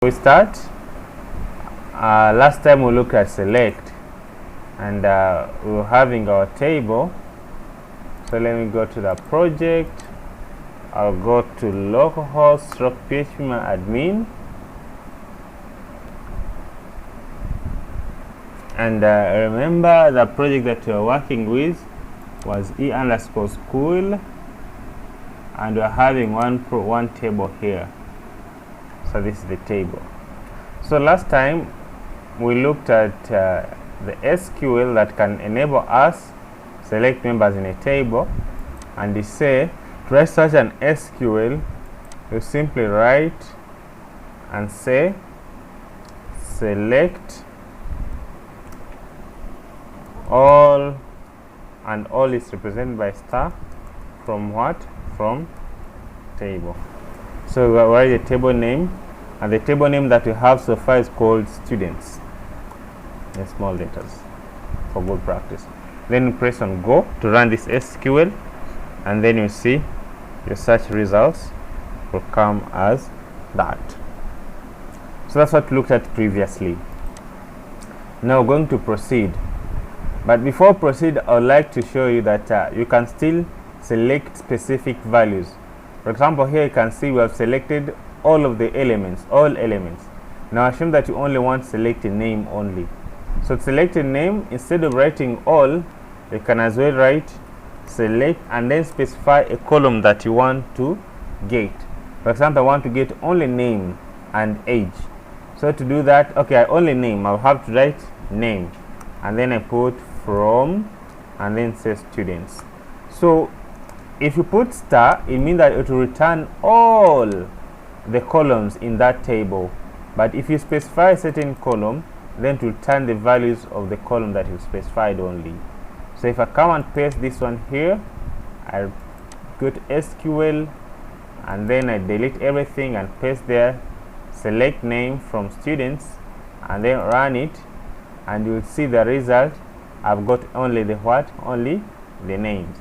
We start. Last time we looked at select, and we were having our table. So let me go to the project. I'll go to localhost /phpMyAdmin, and remember the project that we are working with was e_school, and we're having one table here. So this is the table. So last time we looked at the SQL that can enable us select members in a table, and they say to write such an SQL, you simply write and say select all, and all is represented by star from what? From table. So we write the table name, and the table name that we have so far is called students in small letters for good practice. Then you press on go to run this SQL, and then you see your search results will come as that. So that's what we looked at previously. Now we're going to proceed, but before proceed I would like to show you that you can still select specific values. For example, here you can see we have selected all of the elements, all elements. Now assume that you only want to select a name only. So to select a name, instead of writing all, you can as well write select and then specify a column that you want to get. For example, I want to get only name and age. So to do that, okay, I only name, I'll have to write name, and then I put from, and then say students. So if you put star, it means that it will return all the columns in that table. But if you specify a certain column, then it will return the values of the column that you specified only. So if I come and paste this one here, I go to SQL, and then I delete everything and paste there, select name from students, and then run it, and you will see the result. I've got only the what? Only the names.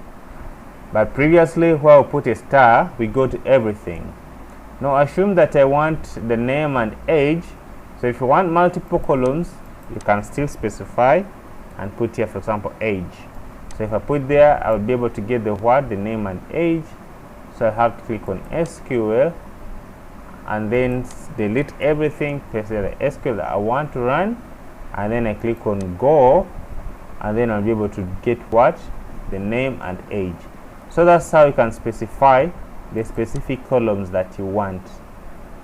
But previously, where we put a star, we go to everything. Now assume that I want the name and age. So if you want multiple columns, you can still specify and put here, for example, age. So if I put there, I will be able to get the what? The name and age. So I have to click on SQL, and then delete everything, paste the SQL that I want to run, and then I click on go, and then I'll be able to get what? The name and age. So that's how you can specify the specific columns that you want.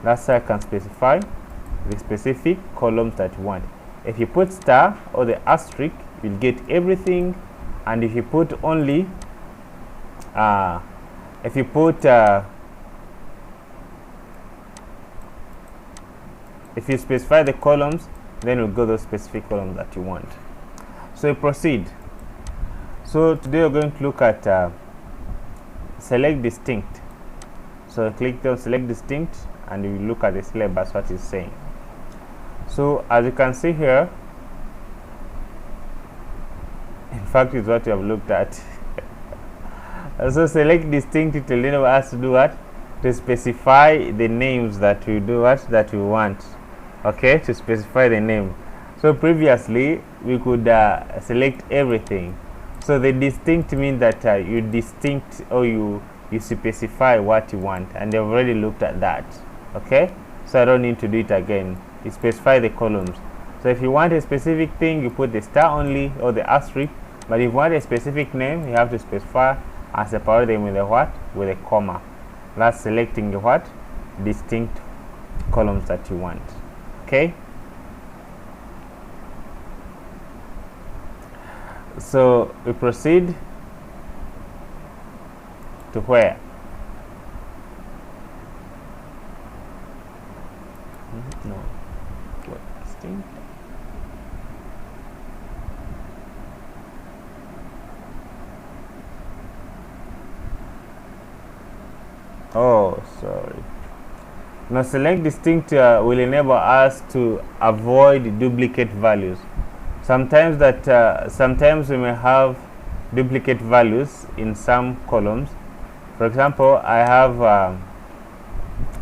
That's how you can specify the specific columns that you want. If you put star or the asterisk, you'll get everything. And if you put only, if you specify the columns, then you'll go those specific columns that you want. So you proceed. So today we're going to look at select distinct. So click on select distinct, and you look at the syllabus, what it's saying. So as you can see here, in fact is what you have looked at. So select distinct, it will enable us to do what? To specify the names that we do what? That we want. Okay, to specify the name. So previously we could select everything. So the distinct means that you distinct, or you specify what you want, and they've already looked at that. Okay, so I don't need to do it again. You specify the columns. So if you want a specific thing, you put the star only or the asterisk. But if you want a specific name, you have to specify and separate them with a what? With a comma. That's selecting the what? Distinct columns that you want. Okay. So we proceed to where? No. What? Distinct? Oh, sorry. Now select distinct will enable us to avoid duplicate values. Sometimes we may have duplicate values in some columns. For example, I have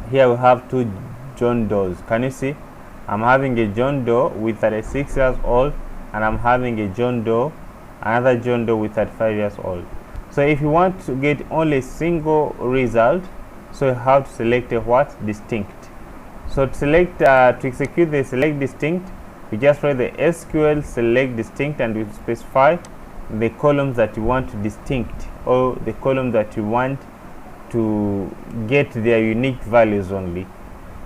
here we have two John Does. Can you see? I'm having a John Doe with 36 years old, and I'm having a John Doe, another John Doe with 35 years old. So if you want to get only a single result, so you have to select a what? Distinct. So to select, to execute the select distinct, you just write the SQL select distinct and you specify the columns that you want to distinct, or the column that you want to get their unique values only.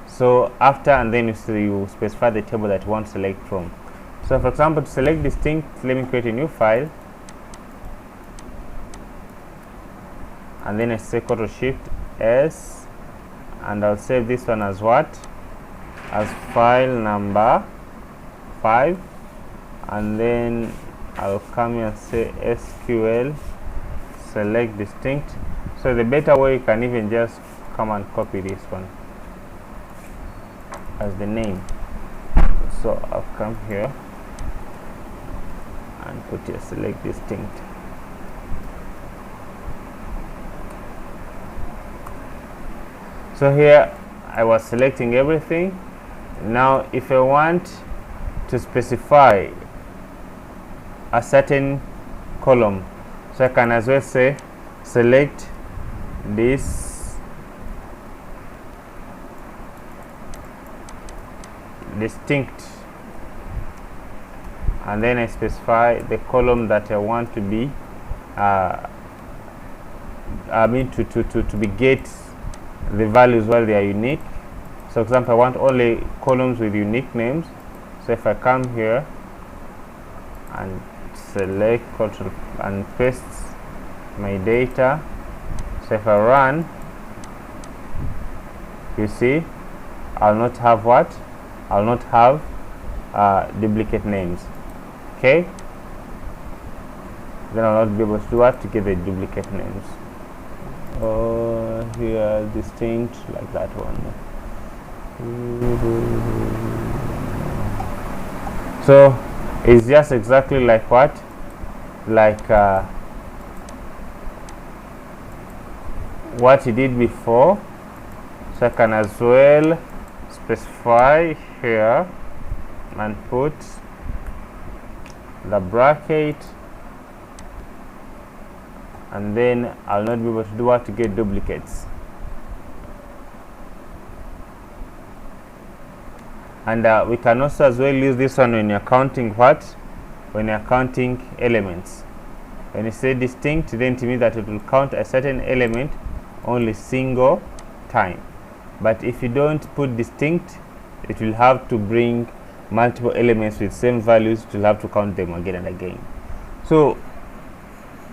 So after, and then you specify the table that you want to select from. So for example, to select distinct, let me create a new file, and then I say Ctrl Shift S, and I'll save this one as what? As file number 5, and then I'll come here and say SQL select distinct. So the better way, you can even just come and copy this one as the name. So I'll come here and put here select distinct. So here I was selecting everything. Now if I want to specify a certain column, so I can as well say select this distinct, and then I specify the column that I want to be to be get the values while they are unique. So for example, I want only columns with unique names. So if I come here and select Ctrl and paste my data, so if I run, you see I'll not have what? I'll not have duplicate names. Okay, then I'll not be able to do what? To get the duplicate names. Oh, here distinct, like that one. So it's just exactly like what? Like what he did before. So I can as well specify here and put the bracket, and then I'll not be able to do what? To get duplicates. And we can also as well use this one when you're counting what? When you're counting elements. When you say distinct, then to me that it will count a certain element only single time. But if you don't put distinct, it will have to bring multiple elements with same values. It will have to count them again and again. So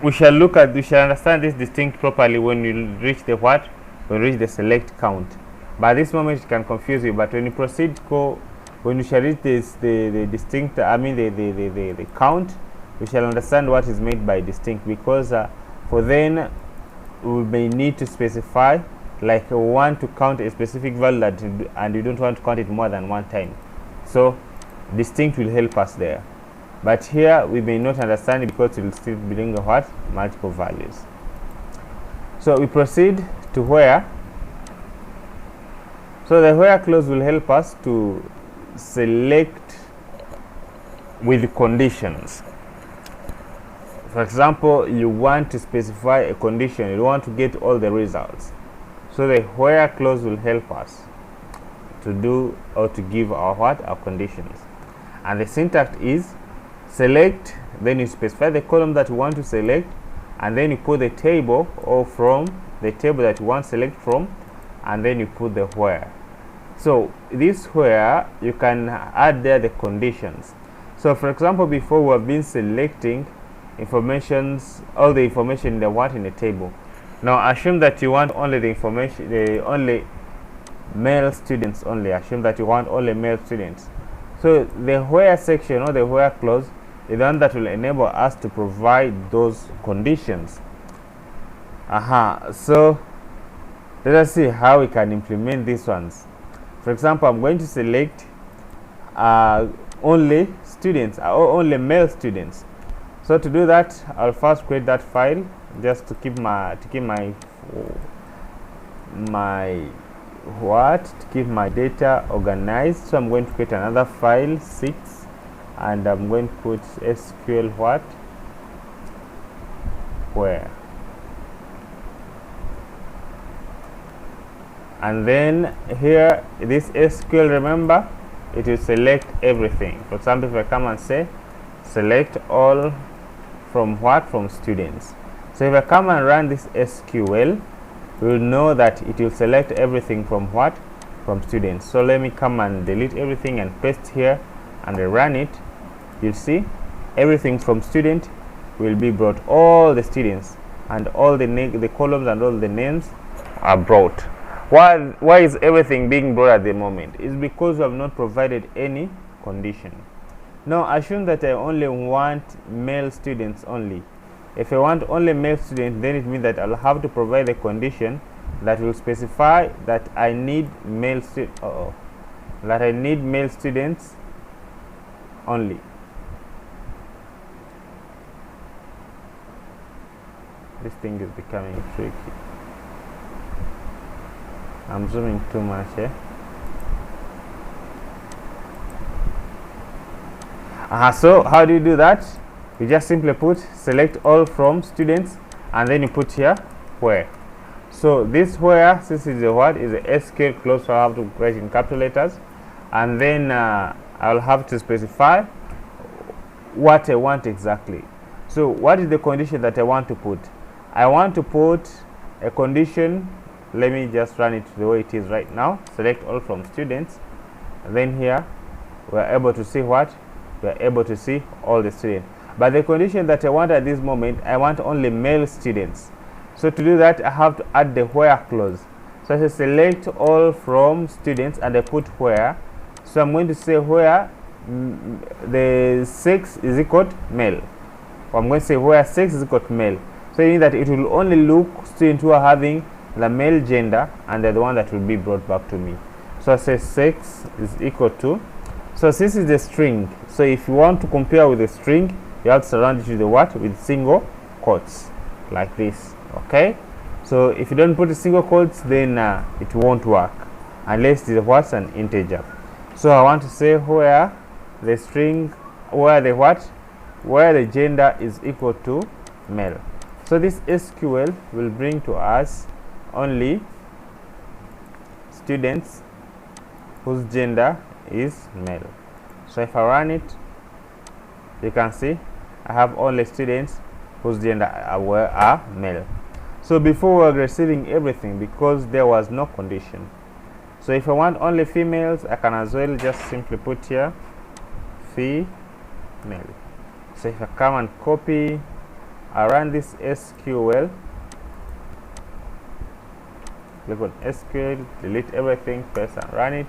we shall understand this distinct properly when you reach the what? When you reach the select count. By this moment it can confuse you, but when you proceed when you shall reach the distinct, the count, we shall understand what is made by distinct, because for then we may need to specify, like we want to count a specific value and you don't want to count it more than one time. So distinct will help us there. But here we may not understand it because it will still bring what? Multiple values. So we proceed to where. So the where clause will help us to select with conditions. For example, you want to specify a condition, you want to get all the results. So the where clause will help us to do or to give our what? Our conditions. And the syntax is select, then you specify the column that you want to select, and then you put the table, or from the table that you want to select from, and then you put the where. So this where you can add there the conditions. So for example, before we have been selecting informations, all the information in the what? In the table. Now assume that you want only the information, only male students only. Assume that you want only male students. So the where section, or the where clause, is the one that will enable us to provide those conditions. So let us see how we can implement these ones. For example, I'm going to select only students, or only male students. So to do that, I'll first create that file just to keep my to keep my data organized. So I'm going to create another file 6, and I'm going to put SQL where, and then here this SQL, remember, it will select everything. For example, if I come and say select all from from students. So if I come and run this SQL, we will know that it will select everything from from students. So let me come and delete everything and paste here and run it. You'll see everything from student will be brought, all the students and all the columns and all the names are brought. Why is everything being brought at the moment? It's because we have not provided any condition. Now assume that I only want male students only. If I want only male students, then it means that I'll have to provide a condition that will specify that I need male students only. This thing is becoming tricky. I'm zooming too much here. So how do you do that? You just simply put select all from students, and then you put here where. So this where, since is a is a SQL clause, so I have to write in capital letters, and then I'll have to specify what I want exactly. So what is the condition that I want to put? I want to put a condition. Let me just run it the way it is right now. Select all from students, and then here we are able to see we are able to see all the students. But the condition that I want at this moment, I want only male students. So to do that, I have to add the where clause. So I say select all from students, and I put where. So I'm going to say where the 6 is equal to male. Or I'm going to say where 6 is equal to male. So you mean that it will only look students who are having the male gender, and they're the one that will be brought back to me. So I say 6 is equal to, so this is the string. So if you want to compare with the string, you have to surround it with the with single quotes like this. Okay, so if you don't put a single quotes, then it won't work unless it is an integer. So I want to say where the string, where the gender is equal to male. So this SQL will bring to us only students whose gender is male. So if I run it, you can see I have only students whose gender are male. So before we were receiving everything because there was no condition. So if I want only females, I can as well just simply put here female. So if I come and copy, I run this SQL, click on SQL, delete everything, paste and run it,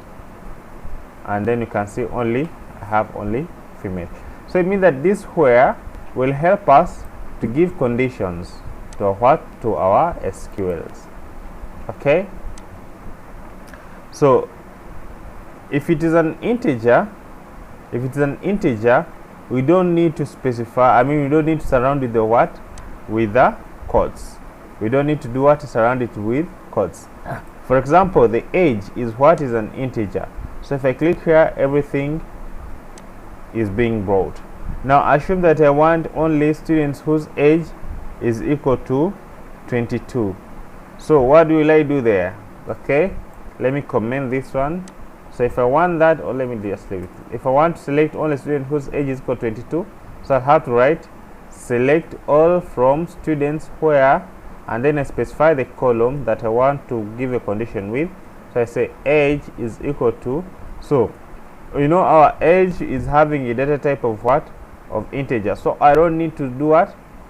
and then you can see I have only female. So it means that this where will help us to give conditions to our SQLs. Okay, so if it is an integer, we don't need to specify, we don't need to surround it with the quotes. We don't need to do to surround it with quotes. For example, the age is an integer. So if I click here, everything is being brought. Now assume that I want only students whose age is equal to 22. So what will I do there? Okay, let me comment this one. So if I want that, or let me just leave it. If I want to select only students whose age is equal to 22, so I have to write select all from students where, and then I specify the column that I want to give a condition with. So I say age is equal to, so our age is having a data type of of integer. So I don't need to do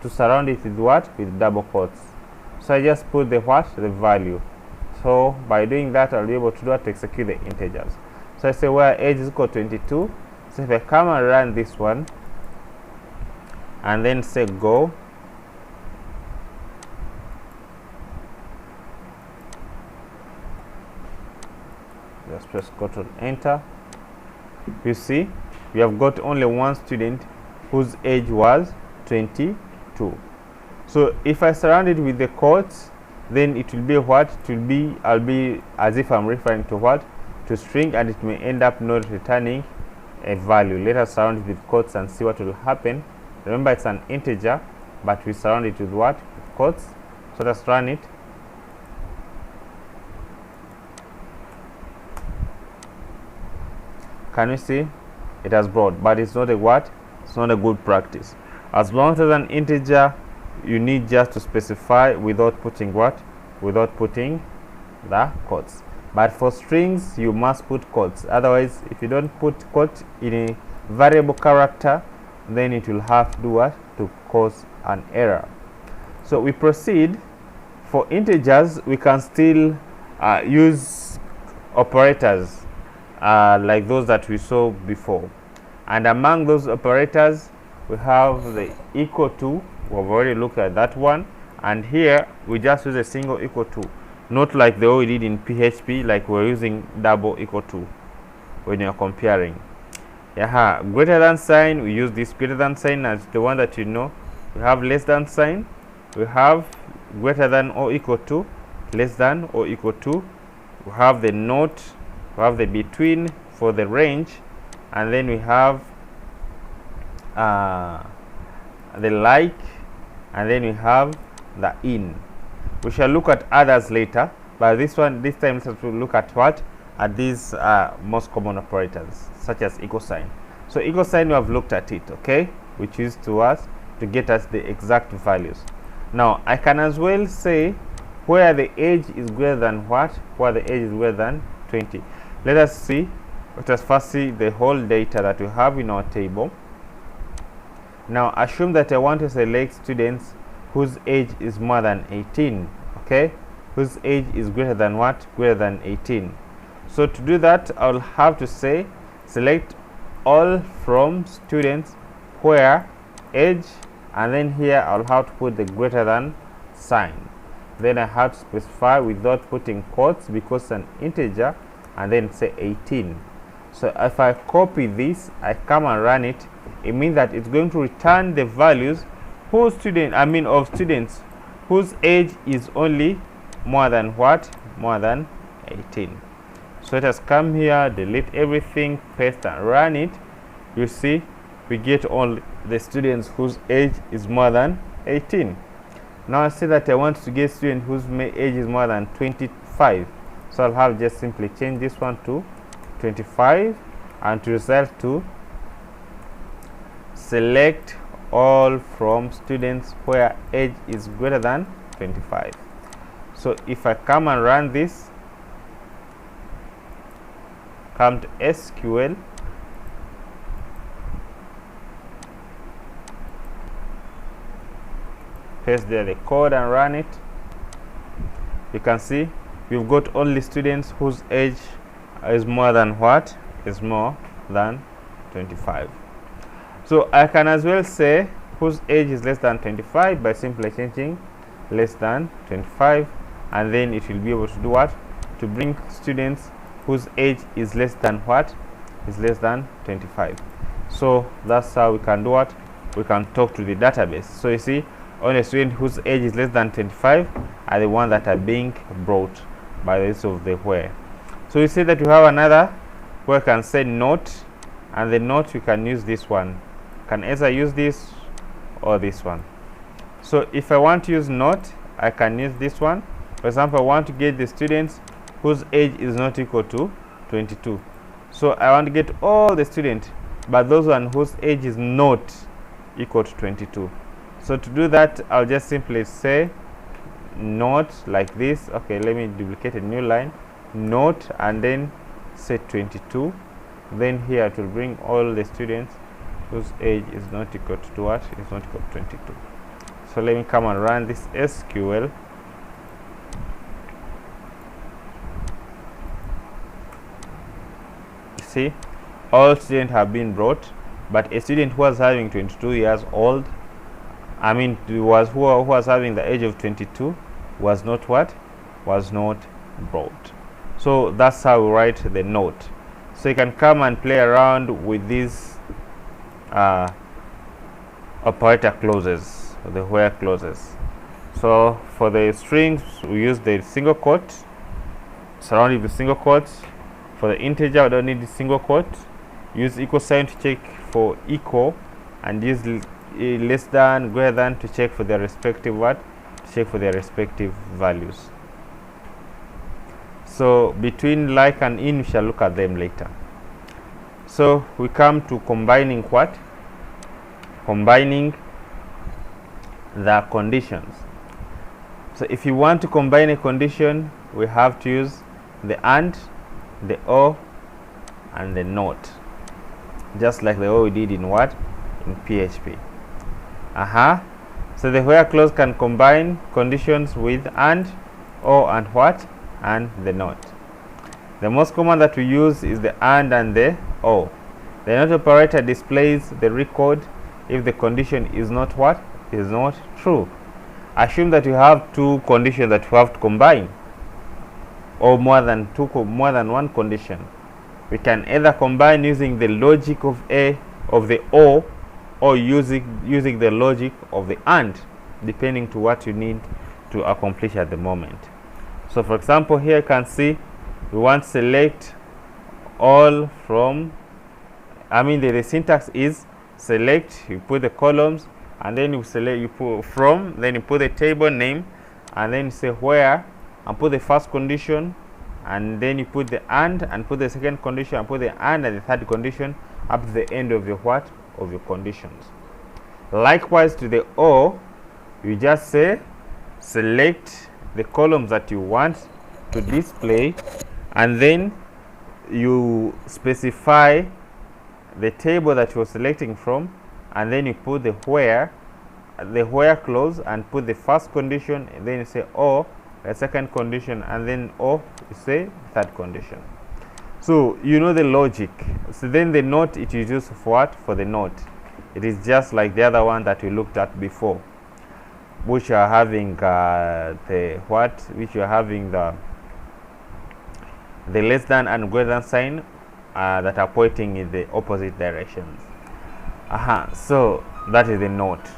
to surround it with with double quotes. So I just put the the value. So by doing that, I'll be able to to execute the integers. So I say where age is equal to 22. So if I come and run this one and then say go, just press Ctrl Enter, you see we have got only one student whose age was 22. So if I surround it with the quotes, then it will be what? It will be, I'll be as if I'm referring to what? To string, and it may end up not returning a value. Let us surround it with quotes and see what will happen. Remember, it's an integer, but we surround it with what? With quotes. So let's run it. Can you see? It has brought, but it's not a what? It's not a good practice. As long as it's an integer, you need just to specify without putting what? Without putting the quotes. But for strings, you must put quotes. Otherwise, if you don't put quotes in a variable character, then it will have to do what? To cause an error. So we proceed. For integers, we can still use operators like those that we saw before. And among those operators, we have the equal to. We've already looked at that one. And here, we just use a single equal to. Not like the way we did in PHP, like we're using double equal to when you're comparing. Greater than sign, we use this greater than sign as the one that you know. We have less than sign, we have greater than or equal to, less than or equal to. We have the not, we have the between for the range, and then we have the like, and then we have the in. We shall look at others later, but this time let's look at what? At these most common operators, such as equal sign. So equal sign, we have looked at it, okay, which is to get us the exact values. Now I can as well say where the age is greater than what? Where the age is greater than 20. Let us see. Let us first see the whole data that we have in our table. Now assume that I want to select students whose age is more than 18, okay, whose age is greater than what? Greater than 18. So to do that, I'll have to say select all from students where age, and then here I'll have to put the greater than sign. Then I have to specify without putting quotes because it's an integer, and then say 18. So if I copy this, I come and run it, it means that it's going to return the values of students whose age is only more than what? More than 18. So let us come here, delete everything, paste and run it. You see, we get all the students whose age is more than 18. Now I say that I want to get students whose age is more than 25. So I'll have just simply change this one to 25, and to result to select all from students where age is greater than 25. So if I come and run this, come to SQL, paste there the code and run it, you can see we've got only students whose age is more than what? Is more than 25. So I can as well say whose age is less than 25 by simply changing less than 25, and then it will be able to do what? To bring students whose age is less than what? Is less than 25. So that's how we can do what? We can talk to the database. So you see, only students whose age is less than 25 are the ones that are being brought by the use of the where. So you see that we have another where we can say not, and the not we can use this one. Can either use this or this one. So if I want to use not, I can use this one. For example, I want to get the students whose age is not equal to 22. So I want to get all the students, but those one whose age is not equal to 22. So to do that, I'll just simply say not like this. Okay, let me duplicate a new line, not, and then say 22. Then here it will bring all the students whose age is not equal to what? Is not equal to 22. So let me come and run this SQL. You see, all students have been brought, but a student who was having 22 years old, who was having the age of 22 was not what? Was not brought. So that's how we write the note. So you can come and play around with these operator clauses, the where clauses. So for the strings, we use the single quote, surround it with single quotes. For the integer, we don't need the single quote. Use equal sign to check for equal, and use less than, greater than to check for their respective what? To check for their respective values. So between like and in, we shall look at them later. So we come to combining what? Combining the conditions. So if you want to combine a condition, we have to use the and, the or, and the not, just like the way we did in what? In PHP. So the where clause can combine conditions with and, or, and what? And the not. The most common that we use is the and the or. The not operator displays the record if the condition is not what? Is not true. Assume that you have two conditions that you have to combine, or more than one condition. We can either combine using the logic of the or using the logic of the and, depending to what you need to accomplish at the moment. So for example, here you can see we want to select all from, the syntax is select, you put the columns, and then you select, you put from, then you put the table name, and then you say where, and put the first condition, and then you put the and put the second condition, and put the and the third condition up to the end of your what? Of your conditions. Likewise to the or, you just say select the columns that you want to display, and then you specify the table that you're selecting from, and then you put the where clause, and put the first condition, and then you say or the second condition, and then or you say third condition. So you know the logic. So then the not, it is used for what? For the not. It is just like the other one that we looked at before, which are having the less than and greater than sign that are pointing in the opposite directions. So that is the not.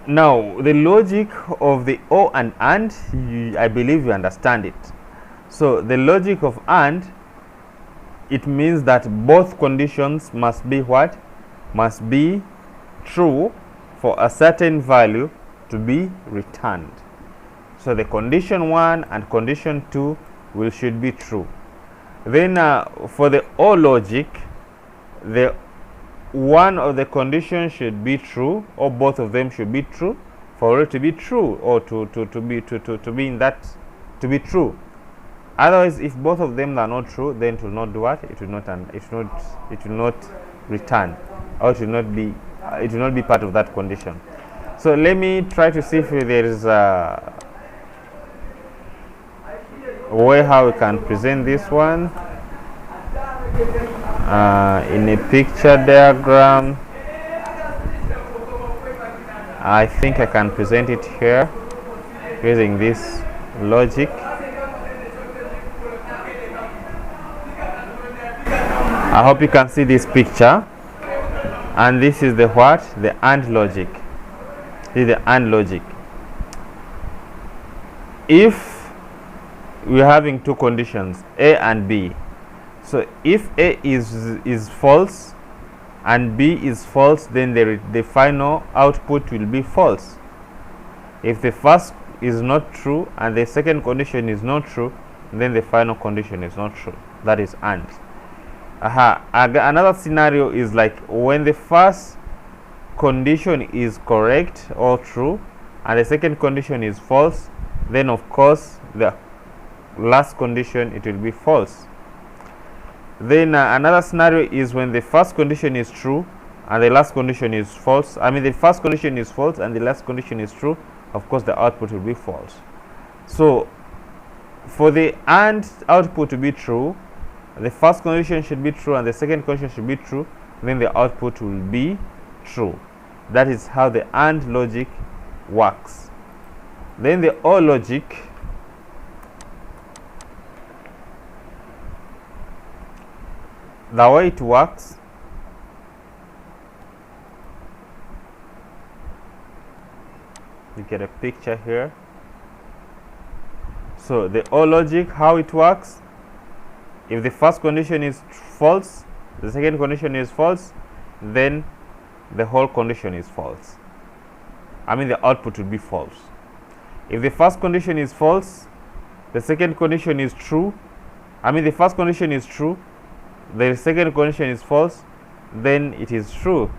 Now the logic of the or and I believe you understand it. So the logic of and, it means that both conditions must be what? Must be true for a certain value to be returned. So the condition 1 and condition 2 should be true. Then for the or logic, the one of the conditions should be true, or both of them should be true for it to be true, or to be true. Otherwise, if both of them are not true, then it will not do what? It will not return, or it will not be part of that condition. So let me try to see if there is a way how we can present this one in a picture diagram. I think I can present it here using this logic. I hope you can see this picture, and this is the what? The AND logic. This is the AND logic. If we are having two conditions, A and B, so if A is false and B is false, then the final output will be false. If the first is not true and the second condition is not true, then the final condition is not true. That is AND. Another scenario is like when the first condition is correct or true and the second condition is false, then of course the last condition, it will be false. Then another scenario is when the first condition is true and the last condition is false. The first condition is false and the last condition is true. Of course the output will be false. So for the AND output to be true, the first condition should be true and the second condition should be true, then the output will be true. That is how the AND logic works. Then the OR logic, the way it works, You get a picture here. So the OR logic, how it works: if the first condition is false, the second condition is false, then the whole condition is false. I mean the output will be false. If the first condition is false, the second condition is true. I mean the first condition is true, the second condition is false, then it is true.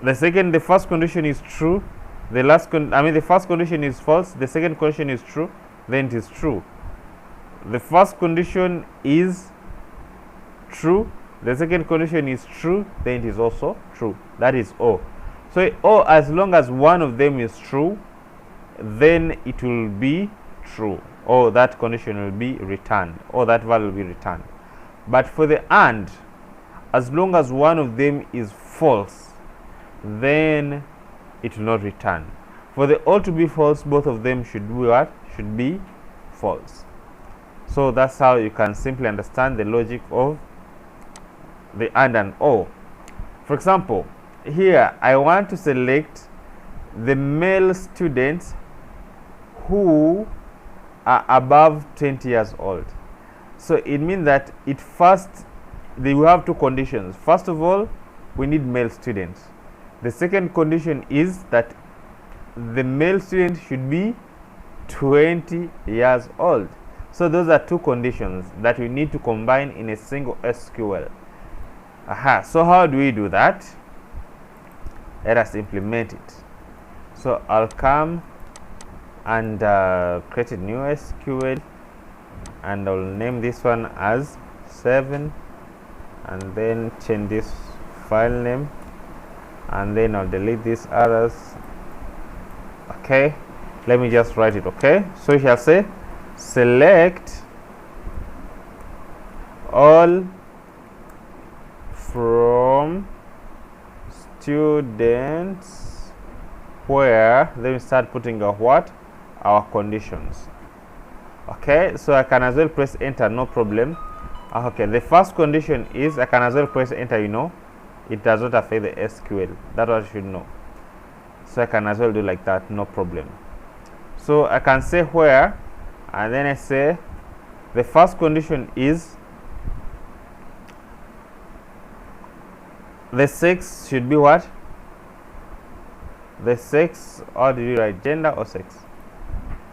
The first condition is true, the first condition is false, the second condition is true, then it is true. The first condition is true, the second condition is true, then it is also true. That is O. So O, as long as one of them is true, then it will be true, or that condition will be returned, or that value will be returned. But for the AND, as long as one of them is false, then it will not return. For the OR to be false, both of them should be what? Should be false. So that's how you can simply understand the logic of the AND and OR. For example, here I want to select the male students who are above 20 years old. So it means that they will have two conditions. First of all, we need male students. The second condition is that the male student should be 20 years old. So those are two conditions that we need to combine in a single SQL. So how do we do that? Let us implement it. So I'll come and create a new SQL, and I'll name this one as 7, and then change this file name, and then I'll delete these others. Okay, let me just write it. Okay, so you shall say select all from students where, then we start putting our conditions. Okay, so I can as well press enter, no problem. Okay, the first condition is I can as well press enter, it does not affect the SQL. That's what you should know. So I can as well do like that, no problem. So I can say where, and then I say the first condition is the sex should be what? The sex, or do you write gender or sex?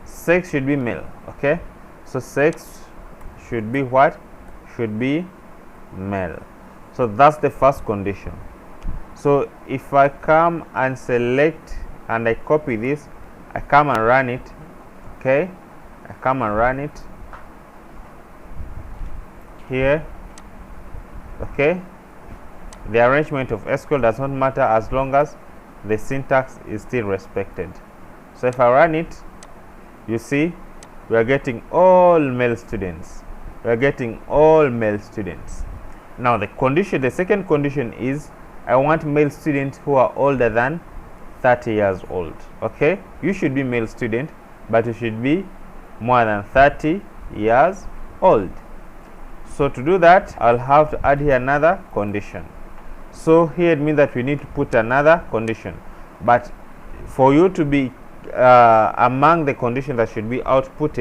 Sex should be male. Okay, so sex should be what? Should be male. So that's the first condition. So if I come and select and I copy this, I come and run it. Okay, I come and run it here. Okay, the arrangement of SQL does not matter as long as the syntax is still respected. So if I run it, you see we are getting all male students. We are getting all male students. Now the second condition is I want male students who are older than 30 years old. Okay, you should be male student, but you should be more than 30 years old. So to do that, I'll have to add here another condition. So here it means that we need to put another condition, but for you to be among the conditions that should be output,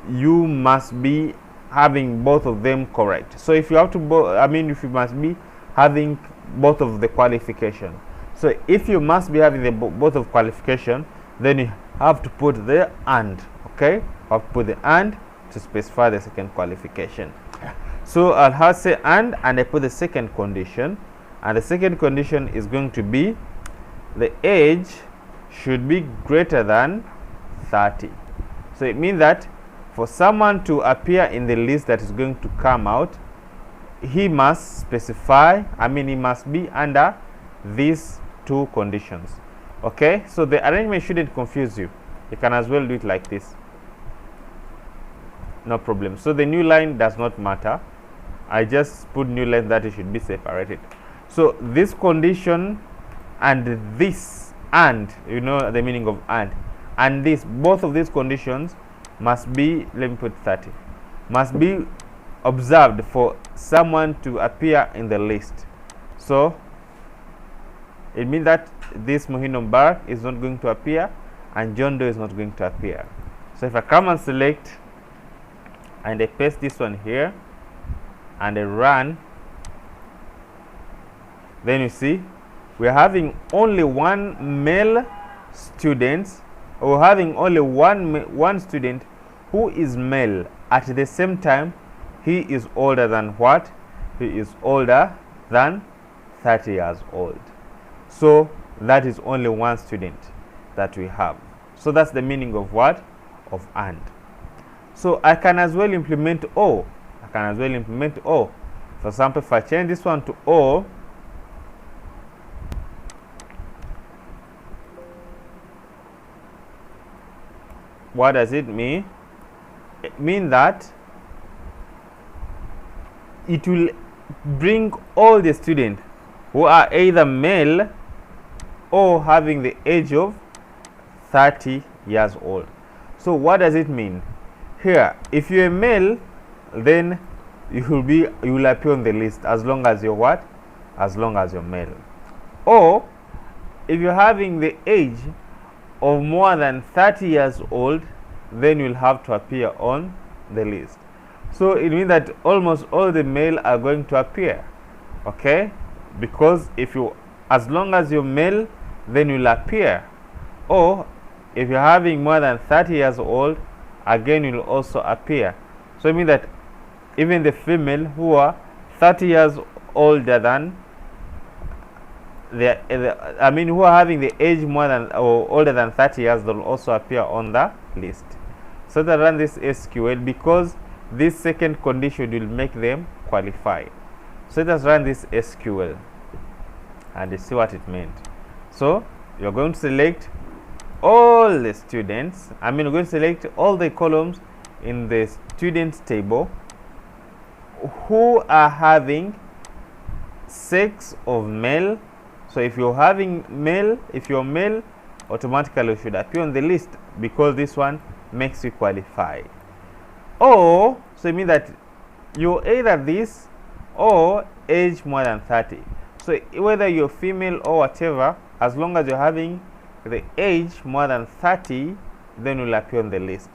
you must be having both of them correct. So if you have to if you must be having both of the qualification. So if you must be having the both of qualification, then you have to put the AND. Okay, you have to put the AND to specify the second qualification. So I'll have to say and I put the second condition, and the second condition is going to be the age should be greater than 30. So it means that for someone to appear in the list that is going to come out, he must specify, he must be under these two conditions. Okay, so the arrangement shouldn't confuse you. You can as well do it like this, no problem. So the new line does not matter. I just put new line that it should be separated. So this condition and this and, you know the meaning of and this, both of these conditions must be, let me put 30, must be observed for someone to appear in the list. So it means that this Mohino Mubarak is not going to appear and John Doe is not going to appear. So if I come and select and I paste this one here and I run, then you see we're having only one male student, or having only one student who is male. At the same time, he is older than what? He is older than 30 years old. So that is only one student that we have. So that's the meaning of what? Of and. So I can as well implement or. I can as well implement or. For example, if I change this one to or, what does it mean? It means that it will bring all the students who are either male or having the age of 30 years old. So what does it mean? Here, if you're a male, then you will appear on the list as long as you're what? As long as you're male. Or if you're having the age of more than 30 years old, then you'll have to appear on the list. So it means that almost all the male are going to appear, okay? Because if you, as long as you're male, then you'll appear. Or if you're having more than 30 years old, again you'll also appear. So it means that even the female who are 30 years older than who are having the age more than or older than 30 years, they'll also appear on the list. So to run this SQL, because this second condition will make them qualify. So let us run this SQL and see what it meant. So you're going to select all the students. We're going to select all the columns in the students table who are having sex of male. So if you're having male, if you're male, automatically you should appear on the list because this one makes you qualify. Or, so it means that you're either this or age more than 30. So whether you're female or whatever, as long as you're having the age more than 30, then you'll appear on the list.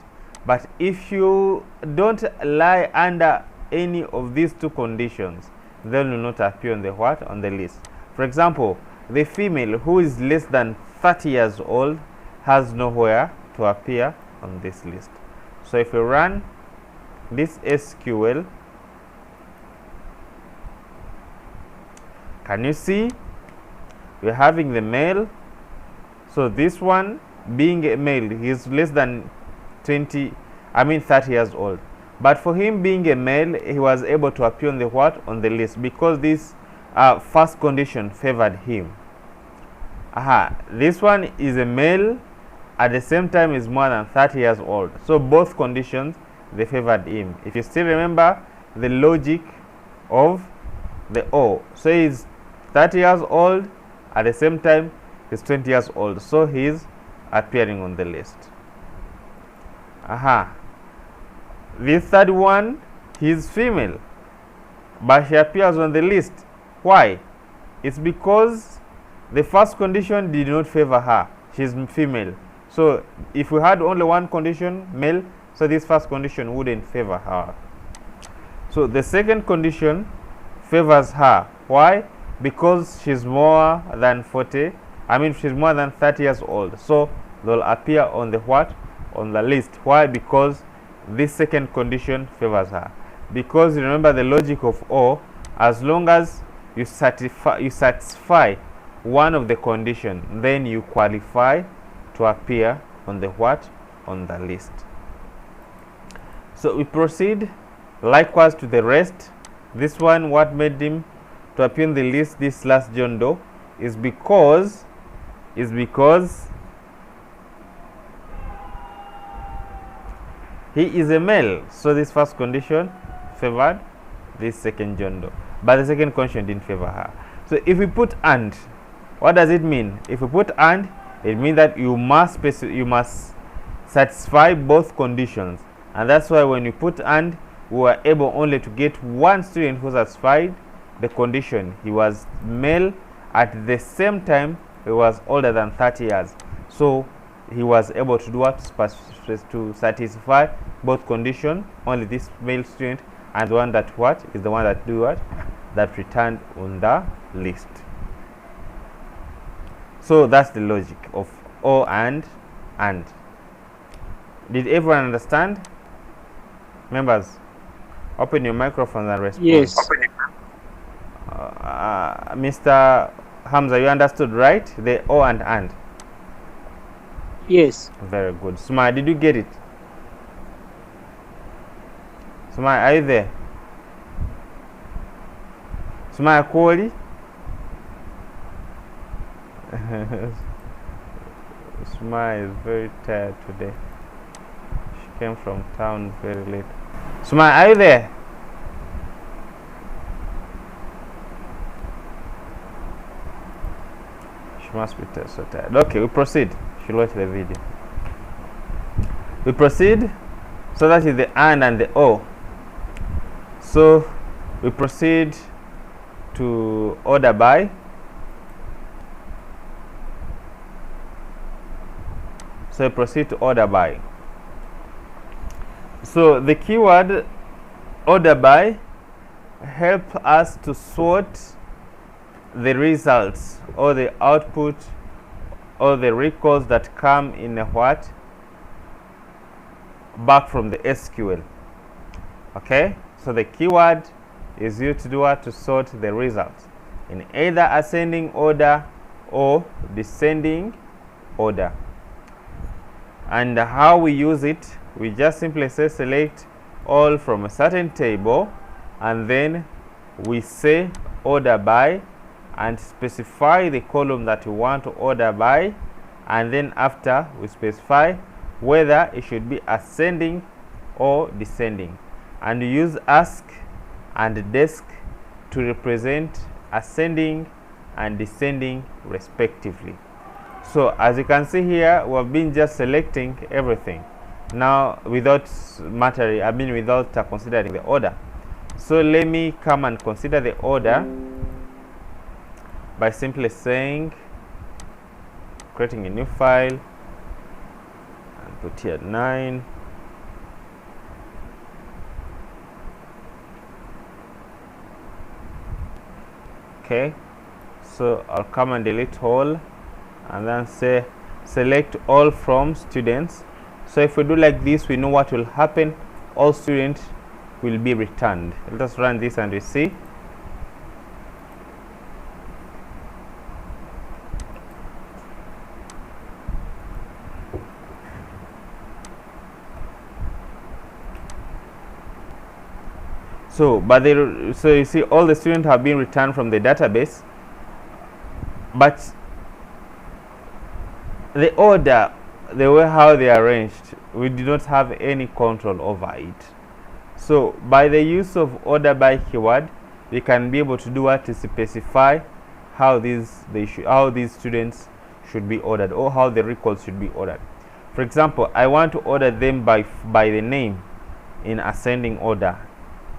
But if you don't lie under any of these two conditions, then you'll not appear on the what? On the list. For example, the female who is less than 30 years old has nowhere to appear on this list. So if you run this SQL, can you see we're having the male? So this one being a male, he is less than 30 years old. But for him being a male, he was able to appear on the what? On the list, because this first condition favored him. This one is a male, at the same time is more than 30 years old. So both conditions, they favored him. If you still remember the logic of the O, so he's 30 years old, at the same time he's 20 years old, so he's appearing on the list. This third one, he's female, but she appears on the list. Why? It's because the first condition did not favor her. She's female. So if we had only one condition, male, so this first condition wouldn't favor her. So the second condition favors her. Why? Because she's more than 40. She's more than 30 years old. So they'll appear on the what? On the list. Why? Because this second condition favors her. Because remember the logic of O, as long as you satisfy one of the conditions, then you qualify to appear on the what? On the list. So we proceed likewise to the rest. This one, what made him to appear on the list, this last John Doe, is because he is a male. So this first condition favored this second John Doe, but the second condition didn't favor her. So if we put and, what does it mean? If we put and, it means that you must satisfy both conditions, and that's why when you put and, we were able only to get one student who satisfied the condition. He was male, at the same time he was older than 30 years. So he was able to do what? To satisfy both condition, only this male student and the one that what? Is the one that do what? That returned on the list. So that's the logic of or and. Did everyone understand? Members, open your microphones and respond. Yes. Mr. Hamza, you understood, right? The or and. Yes. Very good. Sumaya, did you get it? Sumaya, are you there? Sumaya Koli? Sumaya is very tired today. She came from town very late. Sumaya, are you there? She must be so tired. Okay, we proceed. She'll watch the video. We proceed. So that is the and the o. So we proceed to order by. So we proceed to order by. So the keyword order by help us to sort the results or the output or the records that come in a what? Back from the SQL. Okay, so the keyword is used to do what? To sort the results in either ascending order or descending order. And how we use it, we just simply say select all from a certain table, and then we say order by and specify the column that we want to order by, and then after we specify whether it should be ascending or descending, and we use ask and desk to represent ascending and descending respectively. So as you can see here, we have been just selecting everything now without without considering the order. So let me come and consider the order by simply saying, creating a new file and put here 9. Okay, so I'll come and delete all and then say select all from students. So if we do like this, we know what will happen. All students will be returned. Let us run this and we see. So you see all the students have been returned from the database, but the order, the way how they are arranged, we do not have any control over it. So by the use of order by keyword, we can be able to do what? To specify how these students should be ordered, or how the records should be ordered. For example, I want to order them by the name in ascending order.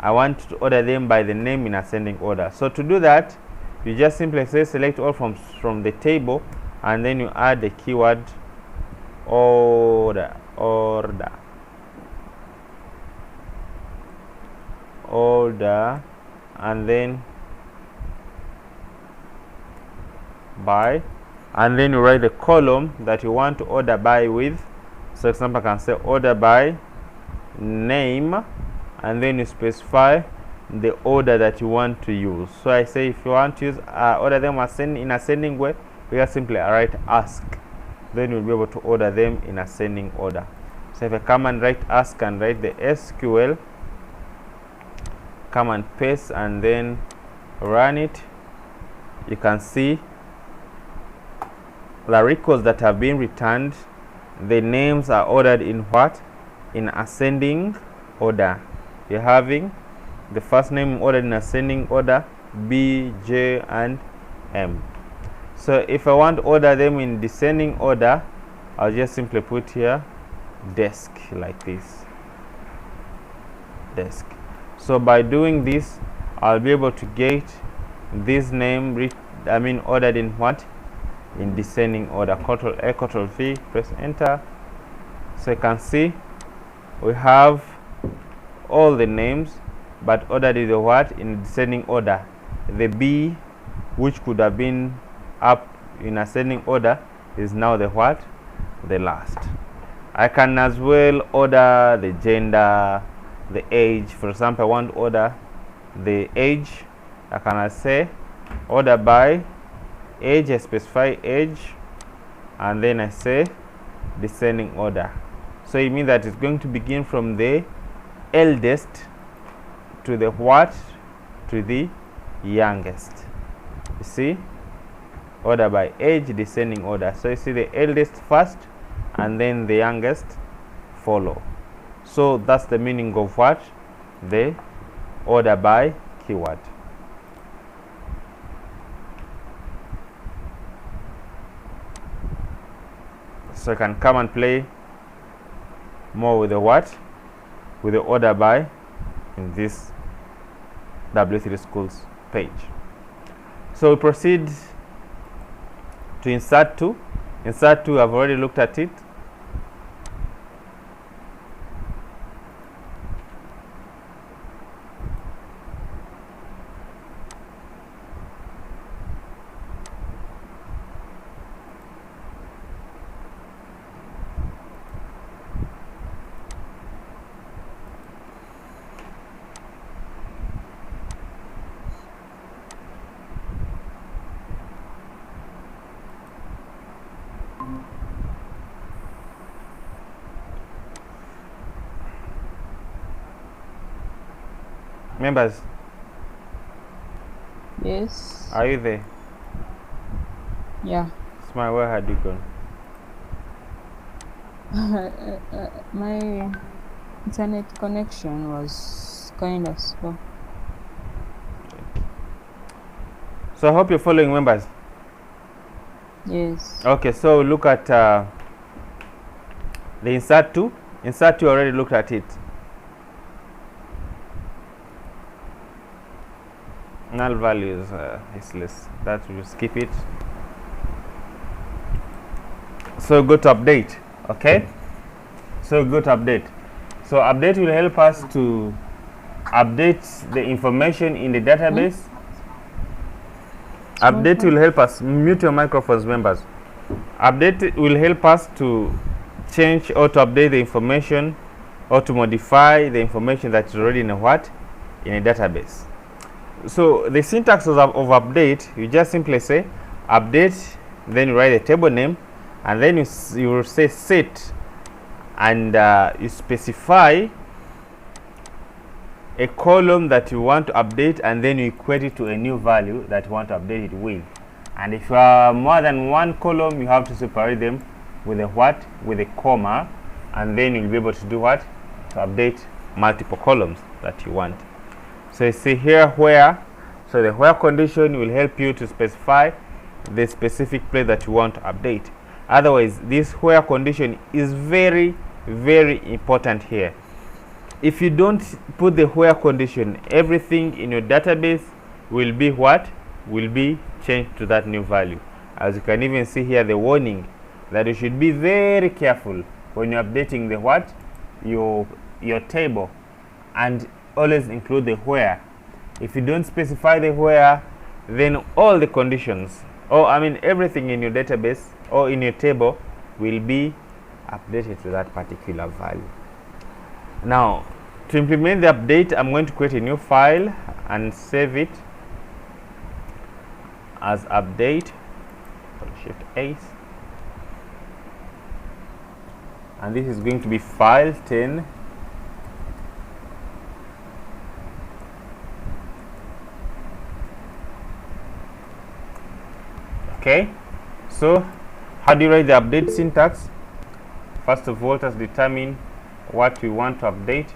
I want to order them by the name in ascending order. So to do that, you just simply say select all from the table, and then you add the keyword order, and then by, and then you write the column that you want to order by with. So for example, I can say order by name, and then you specify the order that you want to use. So I say if you want to use order them in ascending way, we just simply write ask, then you'll be able to order them in ascending order. So if I come and write ask and write the SQL, come and paste and then run it, you can see the records that have been returned, the names are ordered in what? In ascending order. You're having the first name ordered in ascending order, B, J, and M. So if I want to order them in descending order, I'll just simply put here desk, like this, desk. So by doing this, I'll be able to get this name ordered in what? In descending order. Ctrl A, Ctrl V, press enter. So you can see we have all the names, but ordered in the what? In descending order. The B, which could have been up in ascending order, is now the what? The last. I can as well order the gender, the age. For example, I want to order the age. I can say order by age. I specify age, and then I say descending order. So it means that it's going to begin from the eldest to the what? To the youngest. You see, order by age, descending order. So you see the eldest first, and then the youngest follow. So that's the meaning of what? The order by keyword. So I can come and play more with the what? With the order by in this W3 Schools page. So we proceed to insert to. Insert to, I've already looked at it. Members, Yes. are you there? Yeah. Smile, where had you gone? My internet connection was kind of slow. So I hope you're following, members. Yes. Okay, so look at the insert to. Insert to, already looked at it. Null value is useless. That will skip it. So go to update. Okay. So go to update. So update will help us to update the information in the database. Update will help us mute your microphones, members. Update will help us to change or to update the information or to modify the information that is already in a what? In a database. So the syntax of update, you just simply say update, then you write the table name, and then you will say set, and you specify a column that you want to update, and then you equate it to a new value that you want to update it with. And if you are more than one column, you have to separate them with a what? With a comma, and then you'll be able to do what? To update multiple columns that you want. So you see here where, so the where condition will help you to specify the specific place that you want to update. Otherwise, this where condition is very, very important here. If you don't put the where condition, everything in your database will be what? Will be changed to that new value. As you can even see here, the warning that you should be very careful when you're updating the what? Your table, and always include the where. If you don't specify the where, then all the conditions, or everything in your database or in your table will be updated to that particular value. Now, to implement the update, I'm going to create a new file and save it as update. Shift A, and this is going to be file 10. Okay, so how do you write the update syntax? First of all, let us determine what we want to update.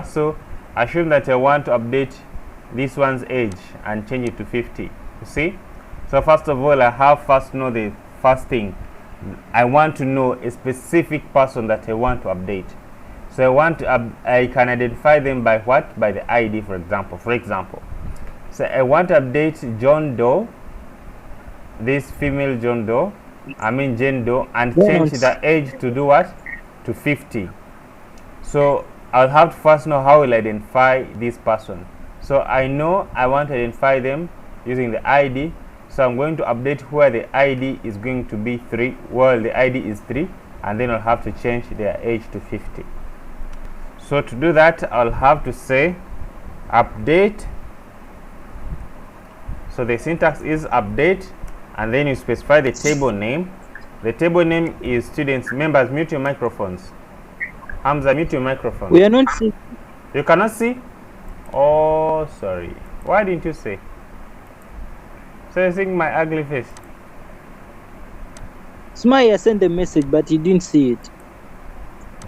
So assume that I want to update this one's age and change it to 50. You see? So first of all, I have first know the first thing. I want to know a specific person that I want to update. So I can identify them by what? By the ID, for example. So I want to update John Doe, this female John Doe, Jane Doe, and change the age to do what? To 50. So I'll have to first know how will I identify this person. So I know I want to identify them using the ID. So I'm going to update where the ID is going to be 3. Well, the ID is 3, and then I'll have to change their age to 50. So to do that, I'll have to say update. So the syntax is update, and then you specify the table name. The table name is students. Members, mute your microphones. Hamza, mute your microphone. We are not seeing. You cannot see? Oh, sorry. Why didn't you say? So you're seeing my ugly face. Smaya sent a message, but he didn't see it.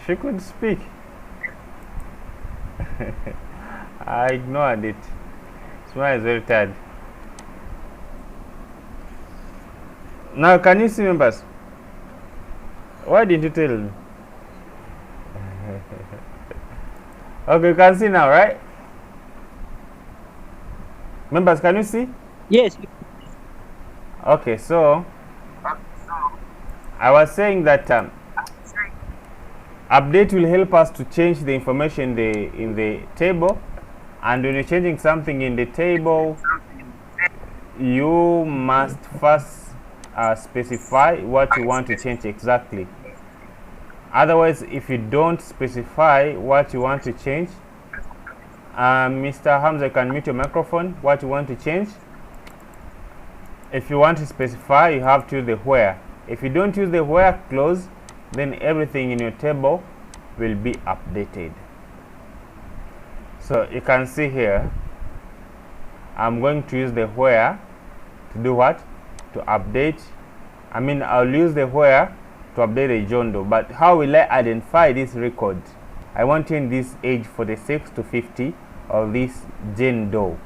She could speak. I ignored it. Smaya is very tired. Now, can you see, members? Why didn't you tell me? Okay, you can see now, right? Members, can you see? Yes. Okay, so I was saying that update will help us to change the information in the table, and when you're changing something in the table, you must first specify what you want to change exactly. Otherwise, if you don't specify what you want to change, Mr. Hamza, can mute your microphone. What you want to change? If you want to specify, you have to use the where. If you don't use the where clause, then everything in your table will be updated. So you can see here, I'm going to use the where to do what? To update. I'll use the where to update a John Doe, but how will I identify this record? I want in this age 46 to 50 of this Jane Doe.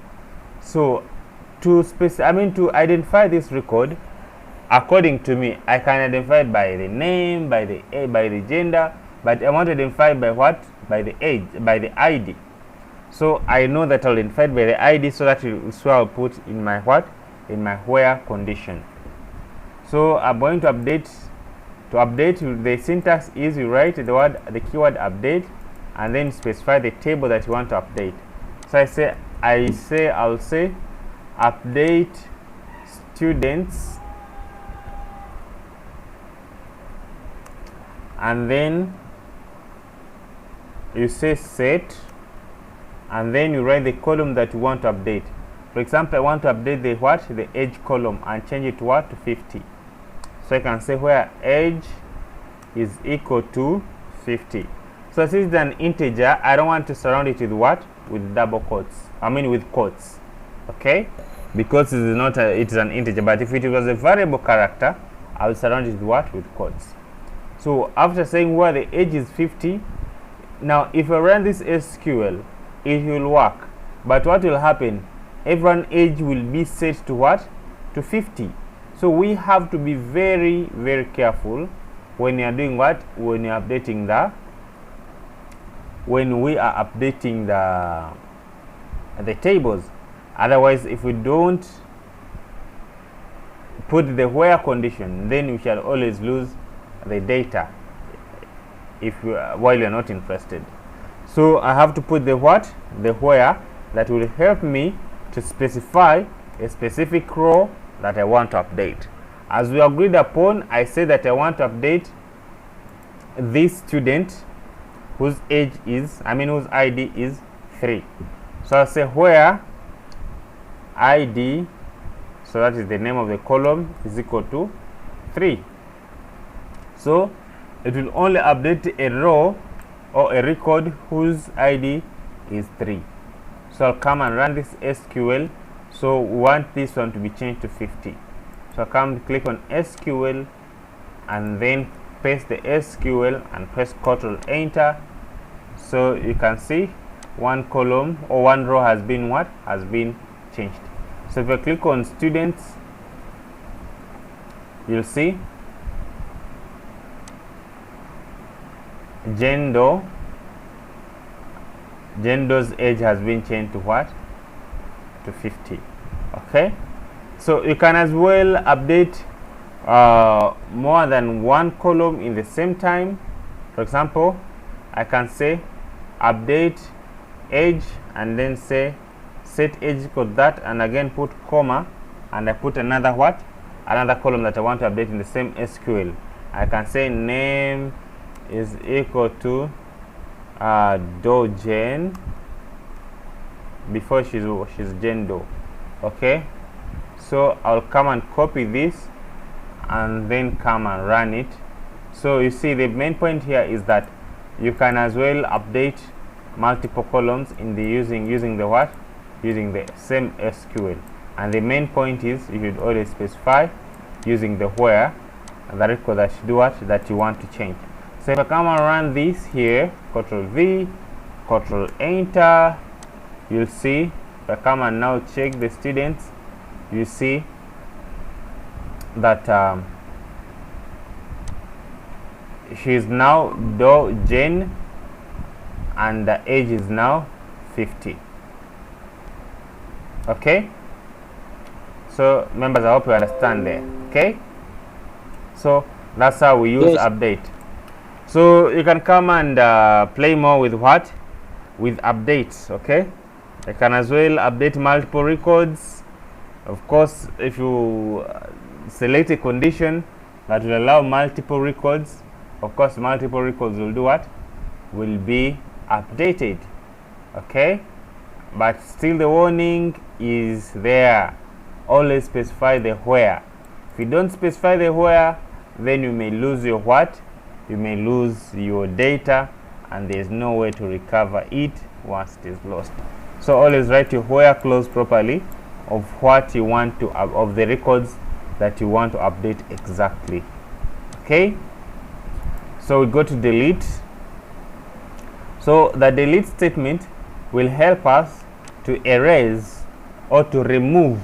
So to identify this record, according to me, I can identify it by the name, by the gender, but I want to identify by what? By the age, by the ID. So I know that I'll identify it by the ID, so that I'll put in my what? In my where condition. So I'm going to update. To update, the syntax is you write the keyword update, and then specify the table that you want to update. So I'll say update students, and then you say set, and then you write the column that you want to update. For example, I want to update the age column and change it to what? To 50. So I can say where age is equal to 50. So since it's an integer, I don't want to surround it with what? With double quotes. With quotes. Okay? Because it is not it is an integer. But if it was a variable character, I will surround it with what? With quotes. So after saying where the age is 50, now if I run this SQL, it will work. But what will happen? Everyone's age will be set to what? To 50. So we have to be very, very careful when you are doing what? When you are updating when we are updating the tables. Otherwise, if we don't put the where condition, then we shall always lose the data while you are not interested. So I have to put the what? The where that will help me to specify a specific row that I want to update. As we agreed upon, I say that I want to update this student whose age is, whose ID is 3. So I'll say where ID, so that is the name of the column, is equal to 3. So it will only update a row or a record whose ID is 3. So I'll come and run this SQL. So we want this one to be changed to 50. So I come click on SQL and then paste the SQL and press Ctrl Enter. So you can see one column or one row has been what? Has been changed. So if I click on students, you'll see Jane Doe Jendo's age has been changed to what? To 50. Okay, so you can as well update more than one column in the same time. For example, I can say update age and then say set age equal that, and again put comma, and I put another what? Another column that I want to update in the same SQL. I can say name is equal to Do Jen before she's Jen Do. Okay, so I'll come and copy this and then come and run it. So you see, the main point here is that you can as well update multiple columns in the using the what? Using the same SQL. And the main point is you should always specify using the where the record that you do what? That you want to change. So if I come and run this here, Ctrl V, Ctrl Enter, you'll see. If I come and now check the students, you see that she is now Do Jane and the age is now 50. Okay, so members, I hope you understand there. Okay, so that's how we use update. So you can come and play more with what? With updates. Okay, you can as well update multiple records. Of course, if you select a condition that will allow multiple records, of course multiple records will do what? Will be updated. Okay, but still the warning is there. Always specify the where. If you don't specify the where, then you may lose your what? You may lose your data, and there is no way to recover it once it is lost. So always write your where clause properly of what you want to of the records that you want to update exactly. Okay, so we go to delete. So the delete statement will help us to erase or to remove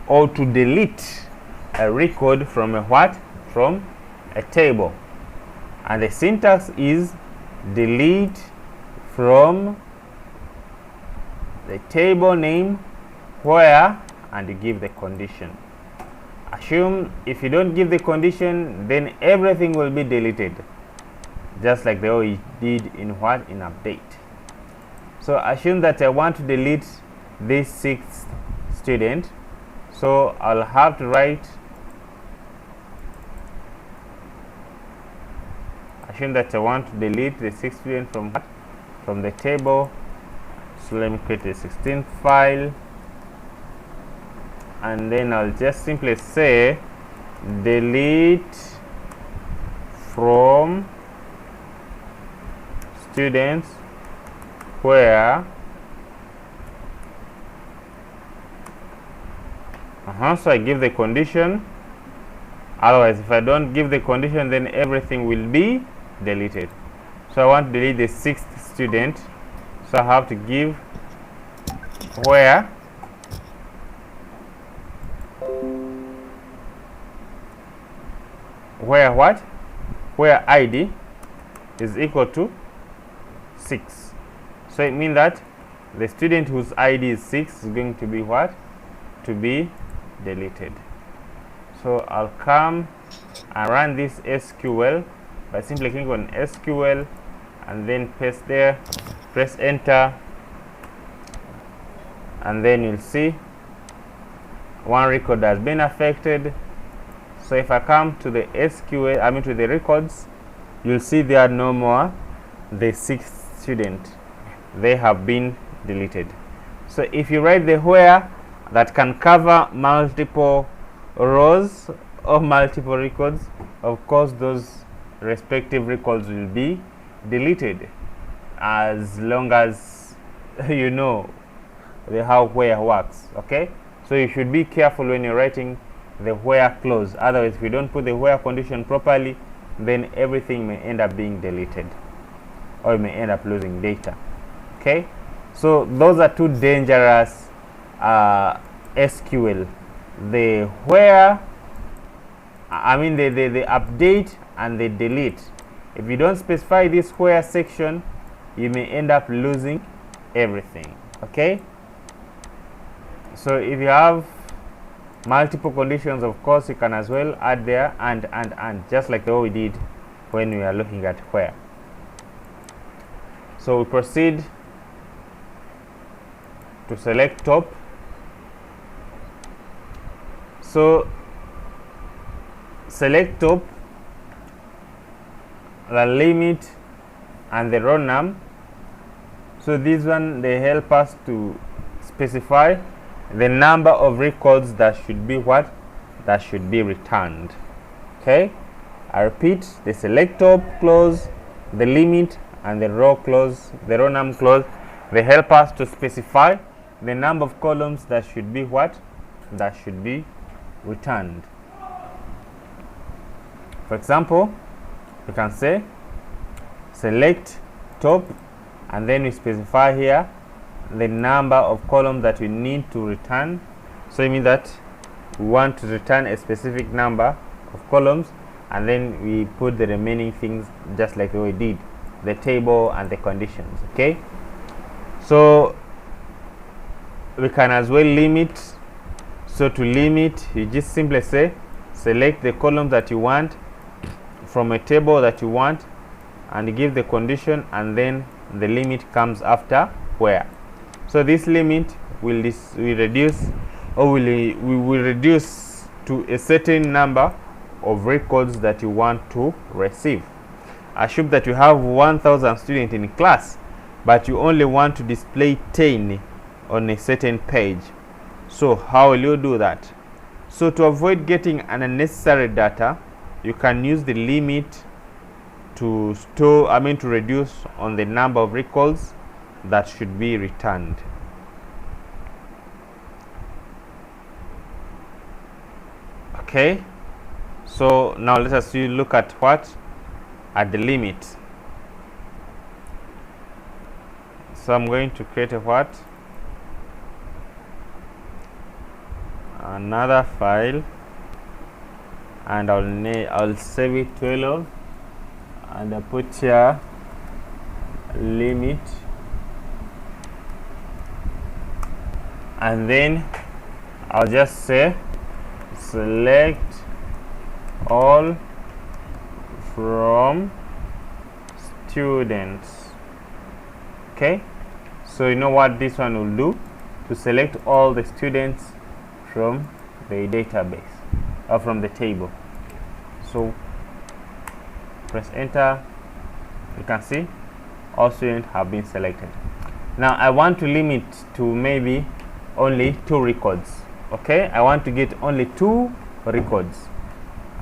or to delete a record from a what? From a table. And the syntax is delete from the table name where, and you give the condition. Assume if you don't give the condition, then everything will be deleted, just like the way it did in what? In update. So assume that I want to delete this 6th student, so I'll have to write, assume that I want to delete the 6th student from what? From the table. So let me create a 16th file, and then I'll just simply say delete from students where so I give the condition. Otherwise, if I don't give the condition, then everything will be deleted. So I want to delete the 6th student, so I have to give where what? Where ID is equal to 6. So it means that the student whose ID is 6 is going to be what? To be deleted. So I'll come and run this SQL by simply clicking on SQL and then paste there, press enter, and then you'll see one record has been affected. So if I come to the SQL, to the records, you'll see there are no more the 6th student. They have been deleted. So if you write the where that can cover multiple rows or multiple records, of course those respective records will be deleted, as long as you know how where works. Okay, so you should be careful when you're writing the where clause. Otherwise, if you don't put the where condition properly, then everything may end up being deleted, or you may end up losing data. Okay, so those are two dangerous SQL: the where, the update and the delete. If you don't specify this where section, you may end up losing everything. Okay, so if you have multiple conditions, of course you can as well add there and just like the way we did when we are looking at where. So we proceed to select top. So select top, the limit and the row num. So this one, they help us to specify the number of records that should be what? That should be returned. Okay, I repeat, the select top clause, the limit and the row clause, the row num clause, they help us to specify the number of columns that should be what? That should be returned. For example, you can say select top, and then we specify here the number of columns that we need to return. So it means that we want to return a specific number of columns, and then we put the remaining things just like we did, the table and the conditions. Okay, so we can as well limit. So to limit, you just simply say select the column that you want from a table that you want and give the condition, and then the limit comes after where. So this limit will reduce, or we will reduce to a certain number of records that you want to receive. Assume that you have 1000 students in class, but you only want to display 10 on a certain page. So how will you do that? So to avoid getting unnecessary data, you can use the limit to to reduce on the number of records that should be returned. Okay, so now let us look at what? At the limit. So I'm going to create a what? Another file, and I'll save it 12, and I put here limit, and then I'll just say select all from students. Okay, so you know what this one will do? To select all the students from the database or from the table. So press enter, you can see all students have been selected. Now I want to limit to maybe only 2 records. Okay, I want to get only 2 records.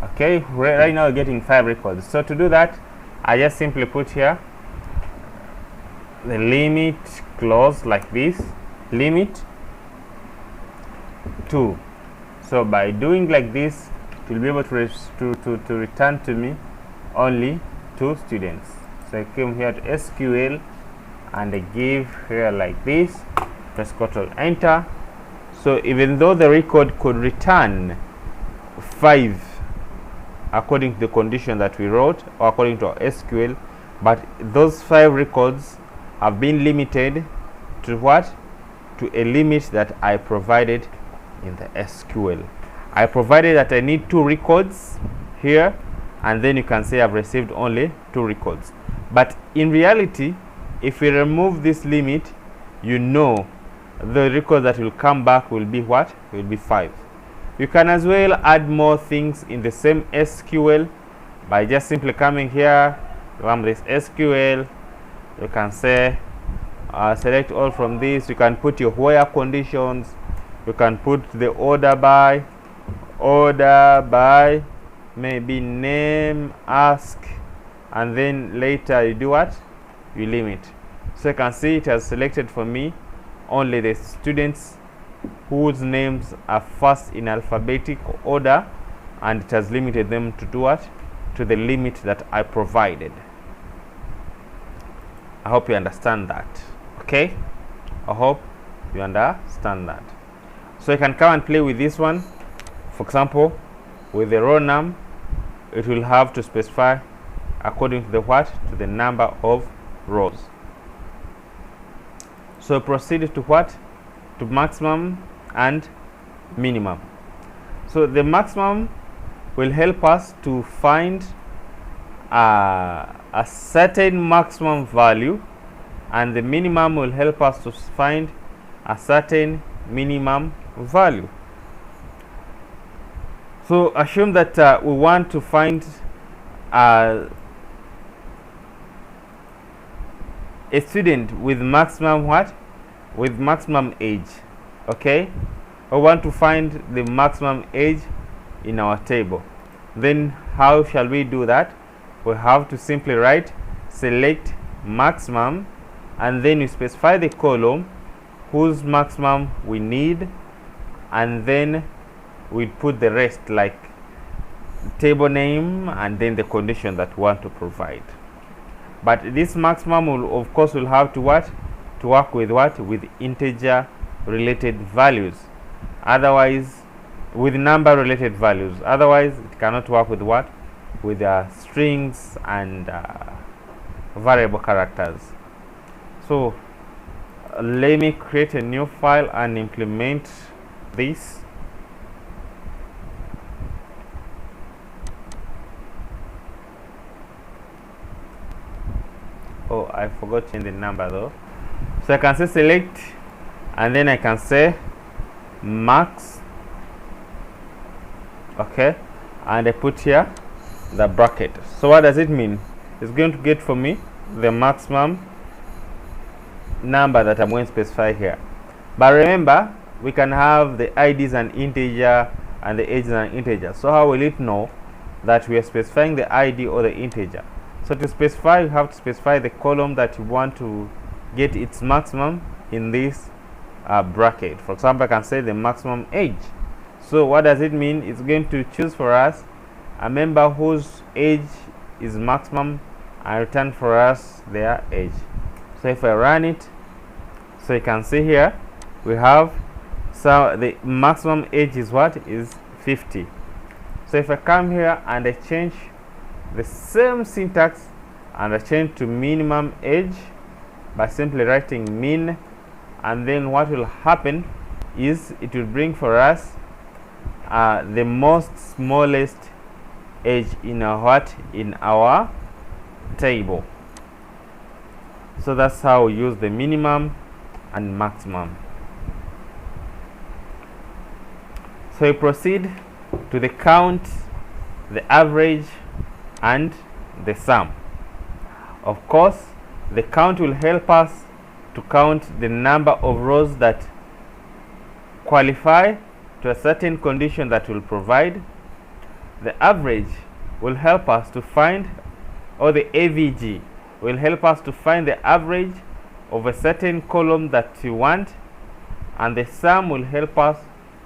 Okay, right now we're getting 5 records. So to do that, I just simply put here the limit clause like this, limit 2. So by doing like this, it will be able to return to me only 2 students. So I come here to SQL and I give here like this, press Ctrl Enter. So even though the record could return 5 according to the condition that we wrote, or according to our SQL, but those 5 records have been limited to what? To a limit that I provided in the SQL. I provided that I need 2 records here, and then you can say I've received only 2 records. But in reality, if we remove this limit, you know the record that will come back will be what? Will be 5. You can as well add more things in the same SQL by just simply coming here, run this SQL. You can say select all from this. You can put your where conditions. You can put the order by, maybe name, ask, and then later you do what? You limit. So you can see it has selected for me only the students whose names are first in alphabetic order, and it has limited them to do what? To the limit that I provided. I hope you understand that. Okay, I hope you understand that. So you can come and play with this one. For example, with the row num, it will have to specify according to the what? To the number of rows. So proceed to what? To maximum and minimum. So the maximum will help us to find a certain maximum value, and the minimum will help us to find a certain minimum value. So assume that we want to find a student with maximum what? With maximum age. Okay, we want to find the maximum age in our table. Then how shall we do that? We have to simply write select maximum, and then you specify the column whose maximum we need, and then we put the rest like table name and then the condition that we want to provide. But this maximum will, of course, will have to what? To work with what? With integer related values. Otherwise, with number related values. Otherwise, it cannot work with what? With strings and variable characters. So let me create a new file and implement this. Oh, I forgot to change the number though. So I can say select, and then I can say max. Okay, and I put here the bracket. So what does it mean? It's going to get for me the maximum number that I'm going to specify here. But remember, we can have the IDs an integer and the age an integer. So how will it know that we are specifying the ID or the integer? So to specify, you have to specify the column that you want to get its maximum in this bracket. For example, I can say the maximum age. So what does it mean? It's going to choose for us a member whose age is maximum and return for us their age. So if I run it, so you can see here we have, so the maximum age is what? Is 50. So if I come here and I change the same syntax and I change to minimum age by simply writing min, and then what will happen is it will bring for us the most smallest age in our what? In our table. So that's how we use the minimum and maximum. So we proceed to the count, the average, and the sum. Of course, the count will help us to count the number of rows that qualify to a certain condition that will provide. The average will help us to find, or the AVG will help us to find the average of a certain column that you want, and the sum will help us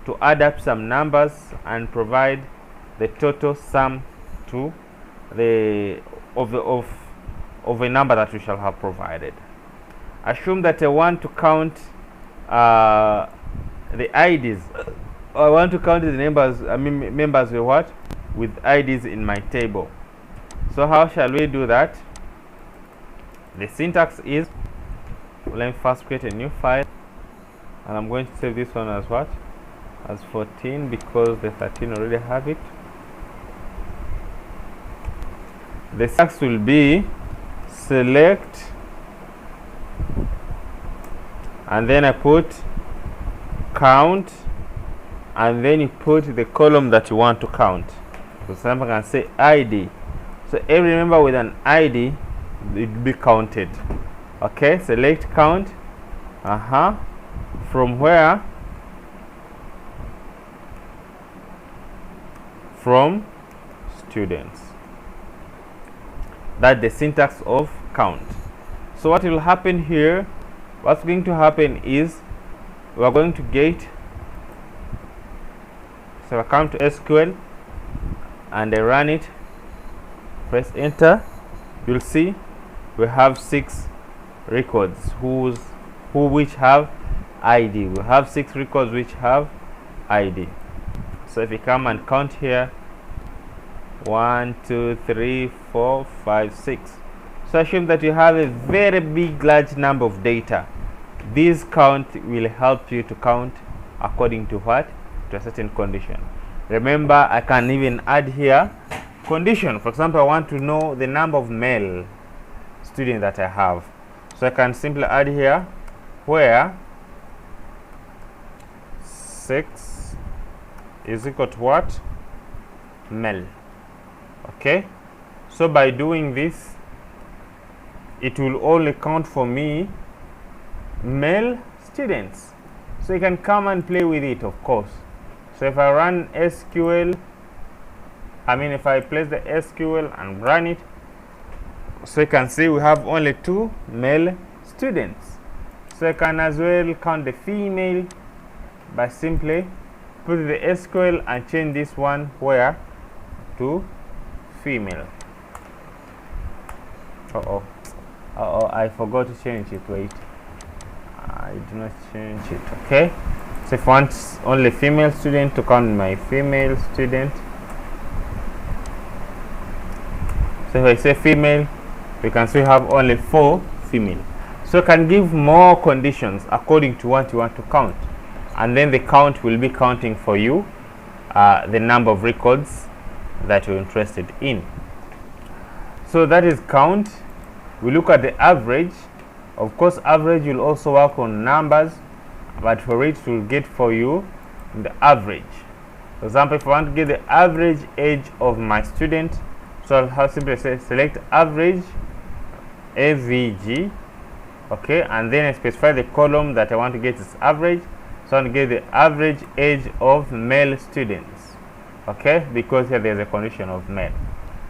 to add up some numbers and provide the total sum to the of a number that we shall have provided. Assume that I want to count the IDs. I want to count the members. Members with what? With IDs in my table. So how shall we do that? The syntax is, let me first create a new file, and I'm going to save this one as what? As 14, because the 13 already have it. The syntax will be select, and then I put count, and then you put the column that you want to count. For example, I can say ID. So every member with an ID will be counted. Okay, select count. From where? From students. That's the syntax of count. So what will happen here? What's going to happen is we are going to get, so I come to SQL and I run it, press enter, you'll see we have 6 records which have ID. We have 6 records which have ID. So if you come and count here, 1 2 3 4 5 6. So assume that you have a very big large number of data. this count will help you to count according to what? To a certain condition. Remember, I can even add here condition. For example, I want to know the number of male students that I have. So I can simply add here where 6 is equal to what? Male. Okay, so by doing this, it will only count for me male students. So you can come and play with it, of course. So if I run SQL, if I place the SQL and run it, so you can see we have only 2 male students. So I can as well count the female by simply put the SQL and change this one where to female. I forgot to change it. Wait, I do not change it. Okay, so if I want only female student, to count my female student, so if I say female, we can see we have only 4 female. So you can give more conditions according to what you want to count, and then the count will be counting for you the number of records that you're interested in. So that is count. We look at the average. Of course, average will also work on numbers, but for it will get for you the average. For example, if I want to get the average age of my student, so I'll have simply say select average AVG, okay, and then I specify the column that I want to get is average. So I want to get the average age of male students, okay, because here there's a condition of male.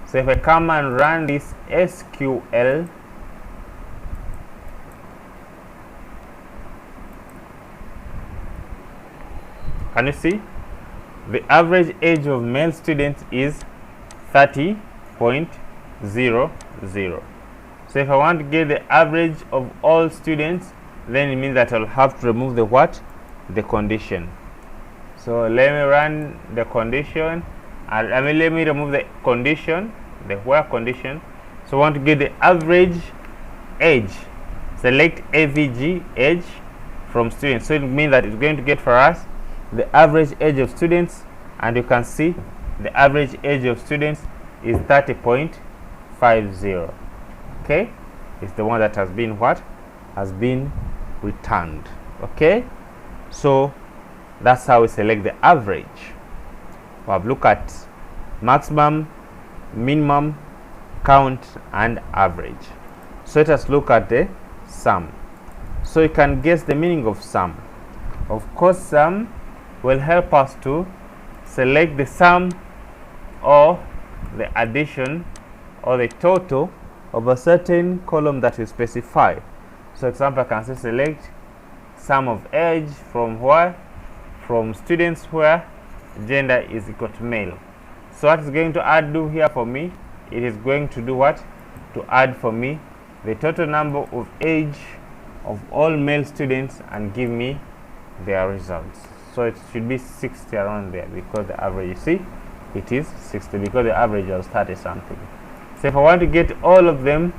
So if I come and run this SQL, can you see the average age of male students is 30.00. So if I want to get the average of all students, then it means that I'll have to remove the what? The condition. So let me run the condition, and let me remove the condition, the where condition. So I want to get the average age. Select AVG age from students. So it means that it's going to get for us the average age of students, and you can see the average age of students is 30.50. Okay, it's the one that has been what? Has been returned. Okay, so that's how we select the average. We have looked at maximum, minimum, count, and average. So let us look at the sum. So you can guess the meaning of sum. Of course, sum will help us to select the sum or the addition or the total of a certain column that we specify. So example, I can say select sum of age from where? From students where gender is equal to male. So what is going to do here for me? It is going to do what? To add for me the total number of age of all male students and give me their results. So it should be 60 around there, because the average, you see, it is 60 because the average was 30 something. So if I want to get all of them,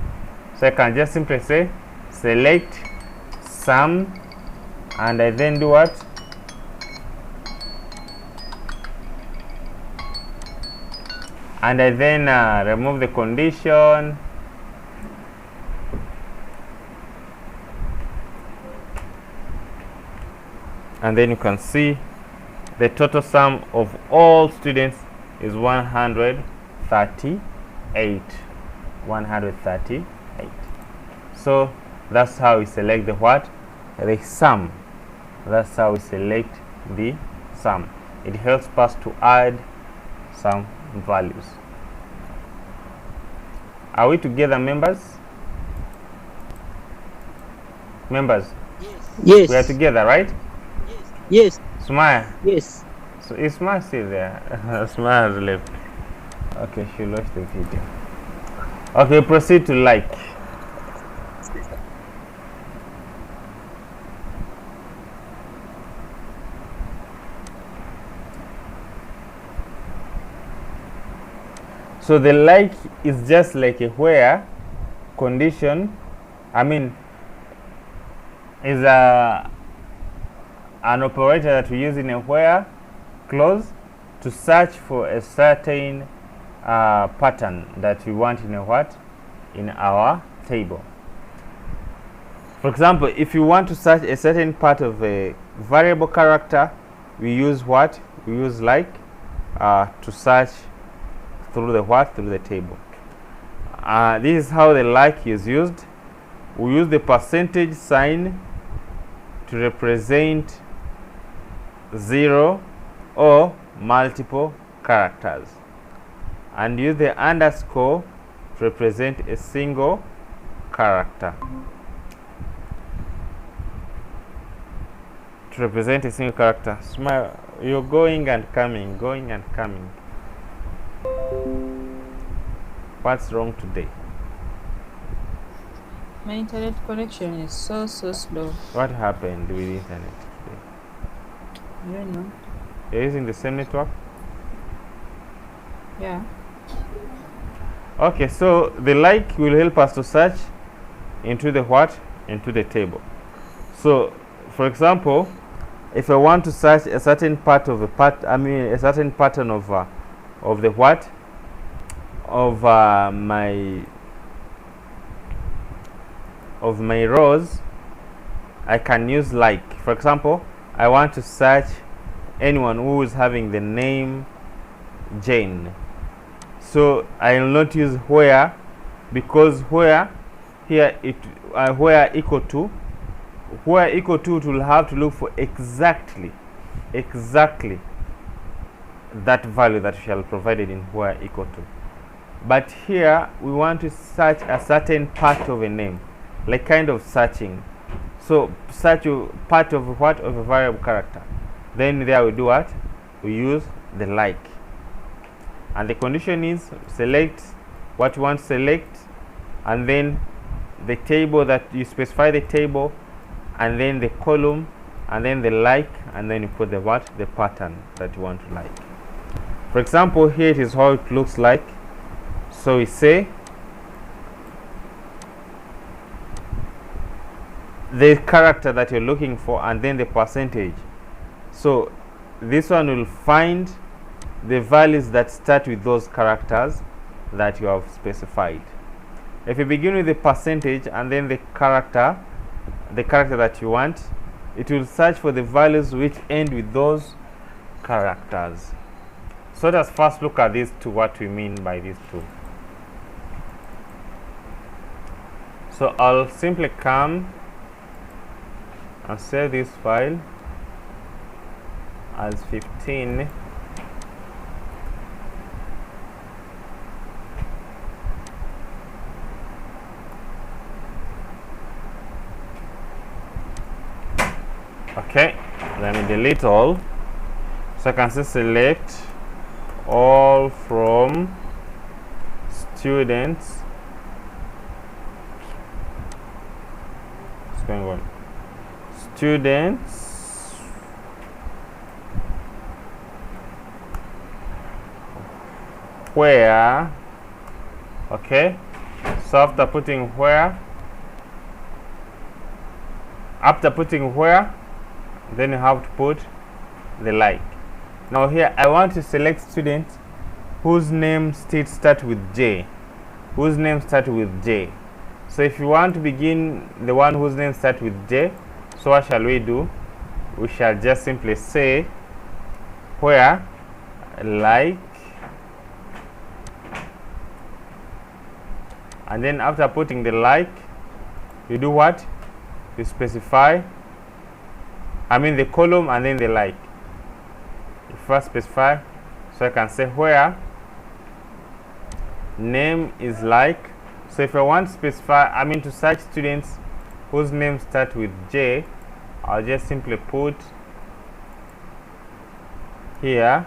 so I can just simply say select sum, and I then do what? And I then remove the condition, and then you can see the total sum of all students is 138. So that's how we select the what? The sum. That's how we select the sum. It helps us to add some values. Are we together, members? Members? Yes. We are together, right? Yes. Smile. Yes. So is Smile still there? Smile has left. Okay, she lost the video. Okay, proceed to like. So the like is just like a where condition. is an operator that we use in a where clause to search for a certain pattern that we want in a what? In our table. For example, if you want to search a certain part of a variable character, we use what? We use like to search through the what? Through the table. This is how the like is used. We use the percentage sign to represent 0 or multiple characters, and use the underscore to represent a single character. To represent a single character. Smile. You're going and coming, going and coming. What's wrong today? My internet connection is so slow. What happened with the internet today? I don't know. You're using the same network? Yeah. Okay, so the like will help us to search into the what? Into the table. So, for example, if I want to search a certain part of a certain pattern of the what? Of my rows, I can use like. For example, I want to search anyone who is having the name Jane. So I will not use where, because where here where equal to it will have to look for exactly that value that shall provided in where equal to. But here we want to search a certain part of a name, like kind of searching. So search a part of what? Of a variable character. Then there we do what? We use the like. And the condition is select what you want to select, and then the table that you specify the table, and then the column, and then the like, and then you put the what? The pattern that you want to like. For example, here it is how it looks like. So we say the character that you're looking for, and then the percentage. So this one will find the values that start with those characters that you have specified. If you begin with the percentage and then the character that you want, it will search for the values which end with those characters. So let us first look at these two, what we mean by these two. So I'll simply come and save this file as 15. Okay, let me delete all. So I can say select all from students. What's going on? Students where, okay, so after putting where, then you have to put the like. Now here I want to select students whose name start with J. So if you want to begin the one whose name starts with J, so what shall we do? We shall just simply say where like, and then after putting the like, you do what? You specify, the column and then the like. You first specify, so I can say where name is like. So if I want to specify, to search students whose names start with J, I'll just simply put here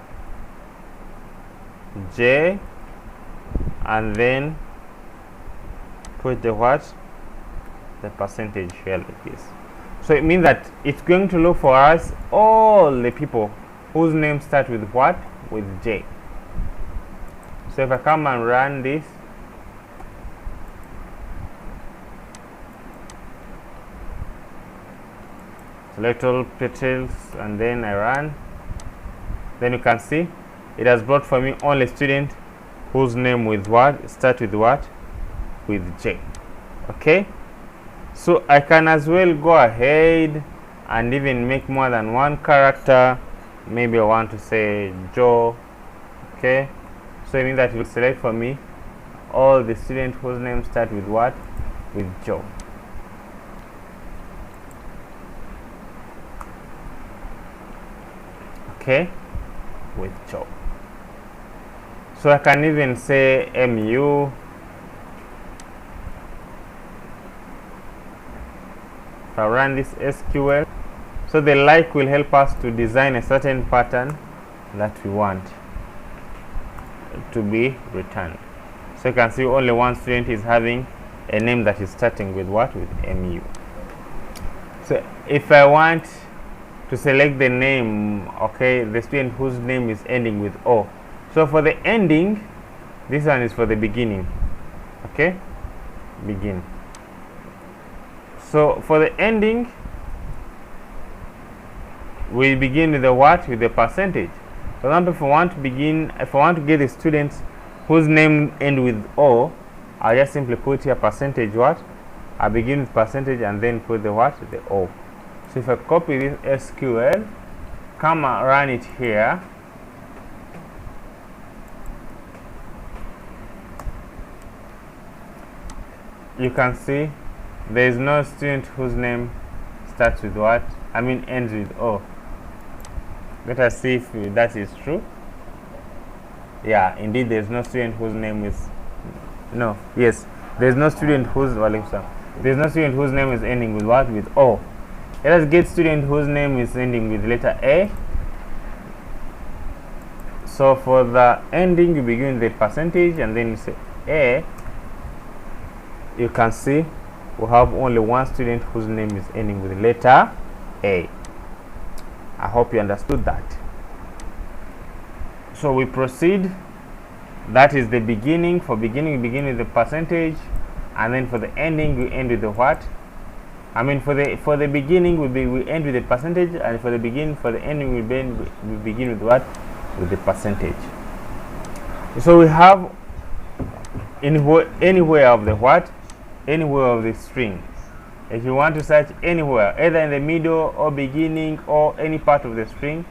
J, and then put the what? The percentage here like this. So it means that it's going to look for us all the people whose names start with what? With J. So if I come and run this, select all details, and then I run. Then you can see it has brought for me only student whose name with what start with what, with J. Okay, so I can as well go ahead and even make more than one character. Maybe I want to say Joe. Okay, so I mean that will select for me all the students whose names start with what, with Joe. Okay, with Joe. So I can even say MU. If I run this SQL, so the like will help us to design a certain pattern that we want to be returned. So you can see only one student is having a name that is starting with what, with MU. So if I want to select the name, okay, the student whose name is ending with O. So for the ending, this one is for the beginning. Okay, begin. So for the ending, we begin with the what, with the percentage. For example, if I want to get the students whose name end with O, I just simply put here percentage what, I begin with percentage and then put the what, the O. So if I copy this SQL, come and run it here, you can see there is no student whose name starts with what, I mean ends with O. Let us see if that is true. Yeah, indeed there is no student whose name is, no, yes, there is no student whose, there is no student whose name is ending with what, with O. Let us get student whose name is ending with letter A. So for the ending, you begin with the percentage and then you say A. You can see we have only one student whose name is ending with letter A. I hope you understood that. So we proceed. That is the beginning. For beginning, we begin with the percentage, and then for the ending, we end with the what? I mean, for the beginning, we end with the percentage, and for the ending, we begin with what? With the percentage. So we have anywhere of the what? Anywhere of the string. If you want to search anywhere, either in the middle or beginning or any part of the string,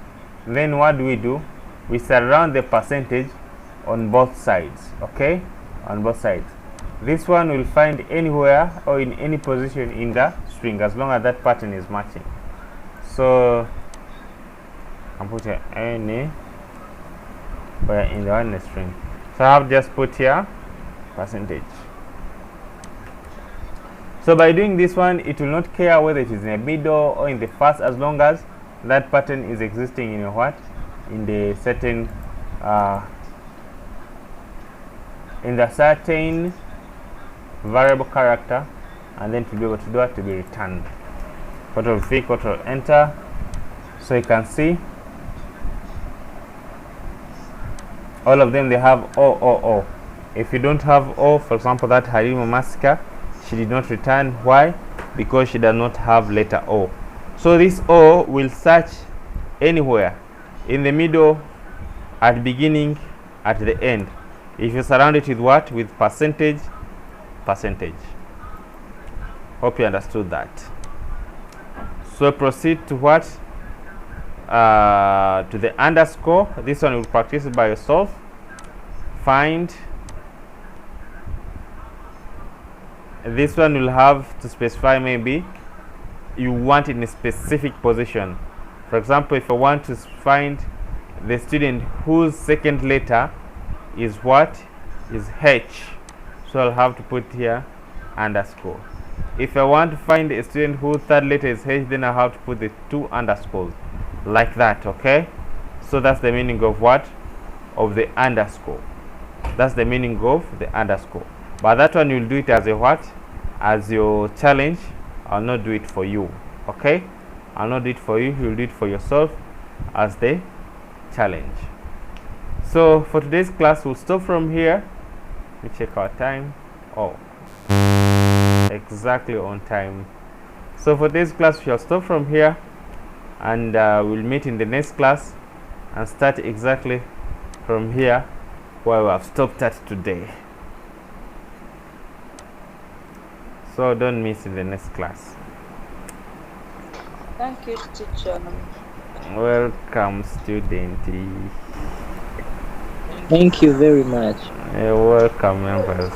then what do? We surround the percentage on both sides. Okay, on both sides. This one will find anywhere or in any position in the string as long as that pattern is matching. So I'm putting any where in the one string. So I have just put here percentage. So by doing this one, it will not care whether it is in the middle or in the first, as long as that pattern is existing in a what, in the certain variable character, and then to be able to do it, to be returned. Control V, Control Enter. So you can see all of them, they have O. If you don't have O, for example, that Halima Masika, she did not return. Why? Because she does not have letter O. So this O will search anywhere, in the middle, at the beginning, at the end. If you surround it with what? With percentage. Hope you understood that. So proceed to what? To the underscore. This one you will practice by yourself. Find. This one will have to specify, maybe you want it in a specific position. For example, if I want to find the student whose second letter is what? Is H. So I'll have to put here underscore. If I want to find a student whose third letter is H, then I have to put the 2 underscores. Like that, okay? So that's the meaning of what? Of the underscore. That's the meaning of the underscore. But that one you'll do it as a what? As your challenge. I'll not do it for you. Okay? I'll not do it for you. You'll do it for yourself as the challenge. So for today's class, we'll stop from here. Let me check our time. Oh, exactly on time. So for today's class, we shall stop from here. and we'll meet in the next class and start exactly from here where we have stopped at today. So don't miss in the next class. Thank you, teacher. Welcome, student. Thank you very much. You're welcome, members.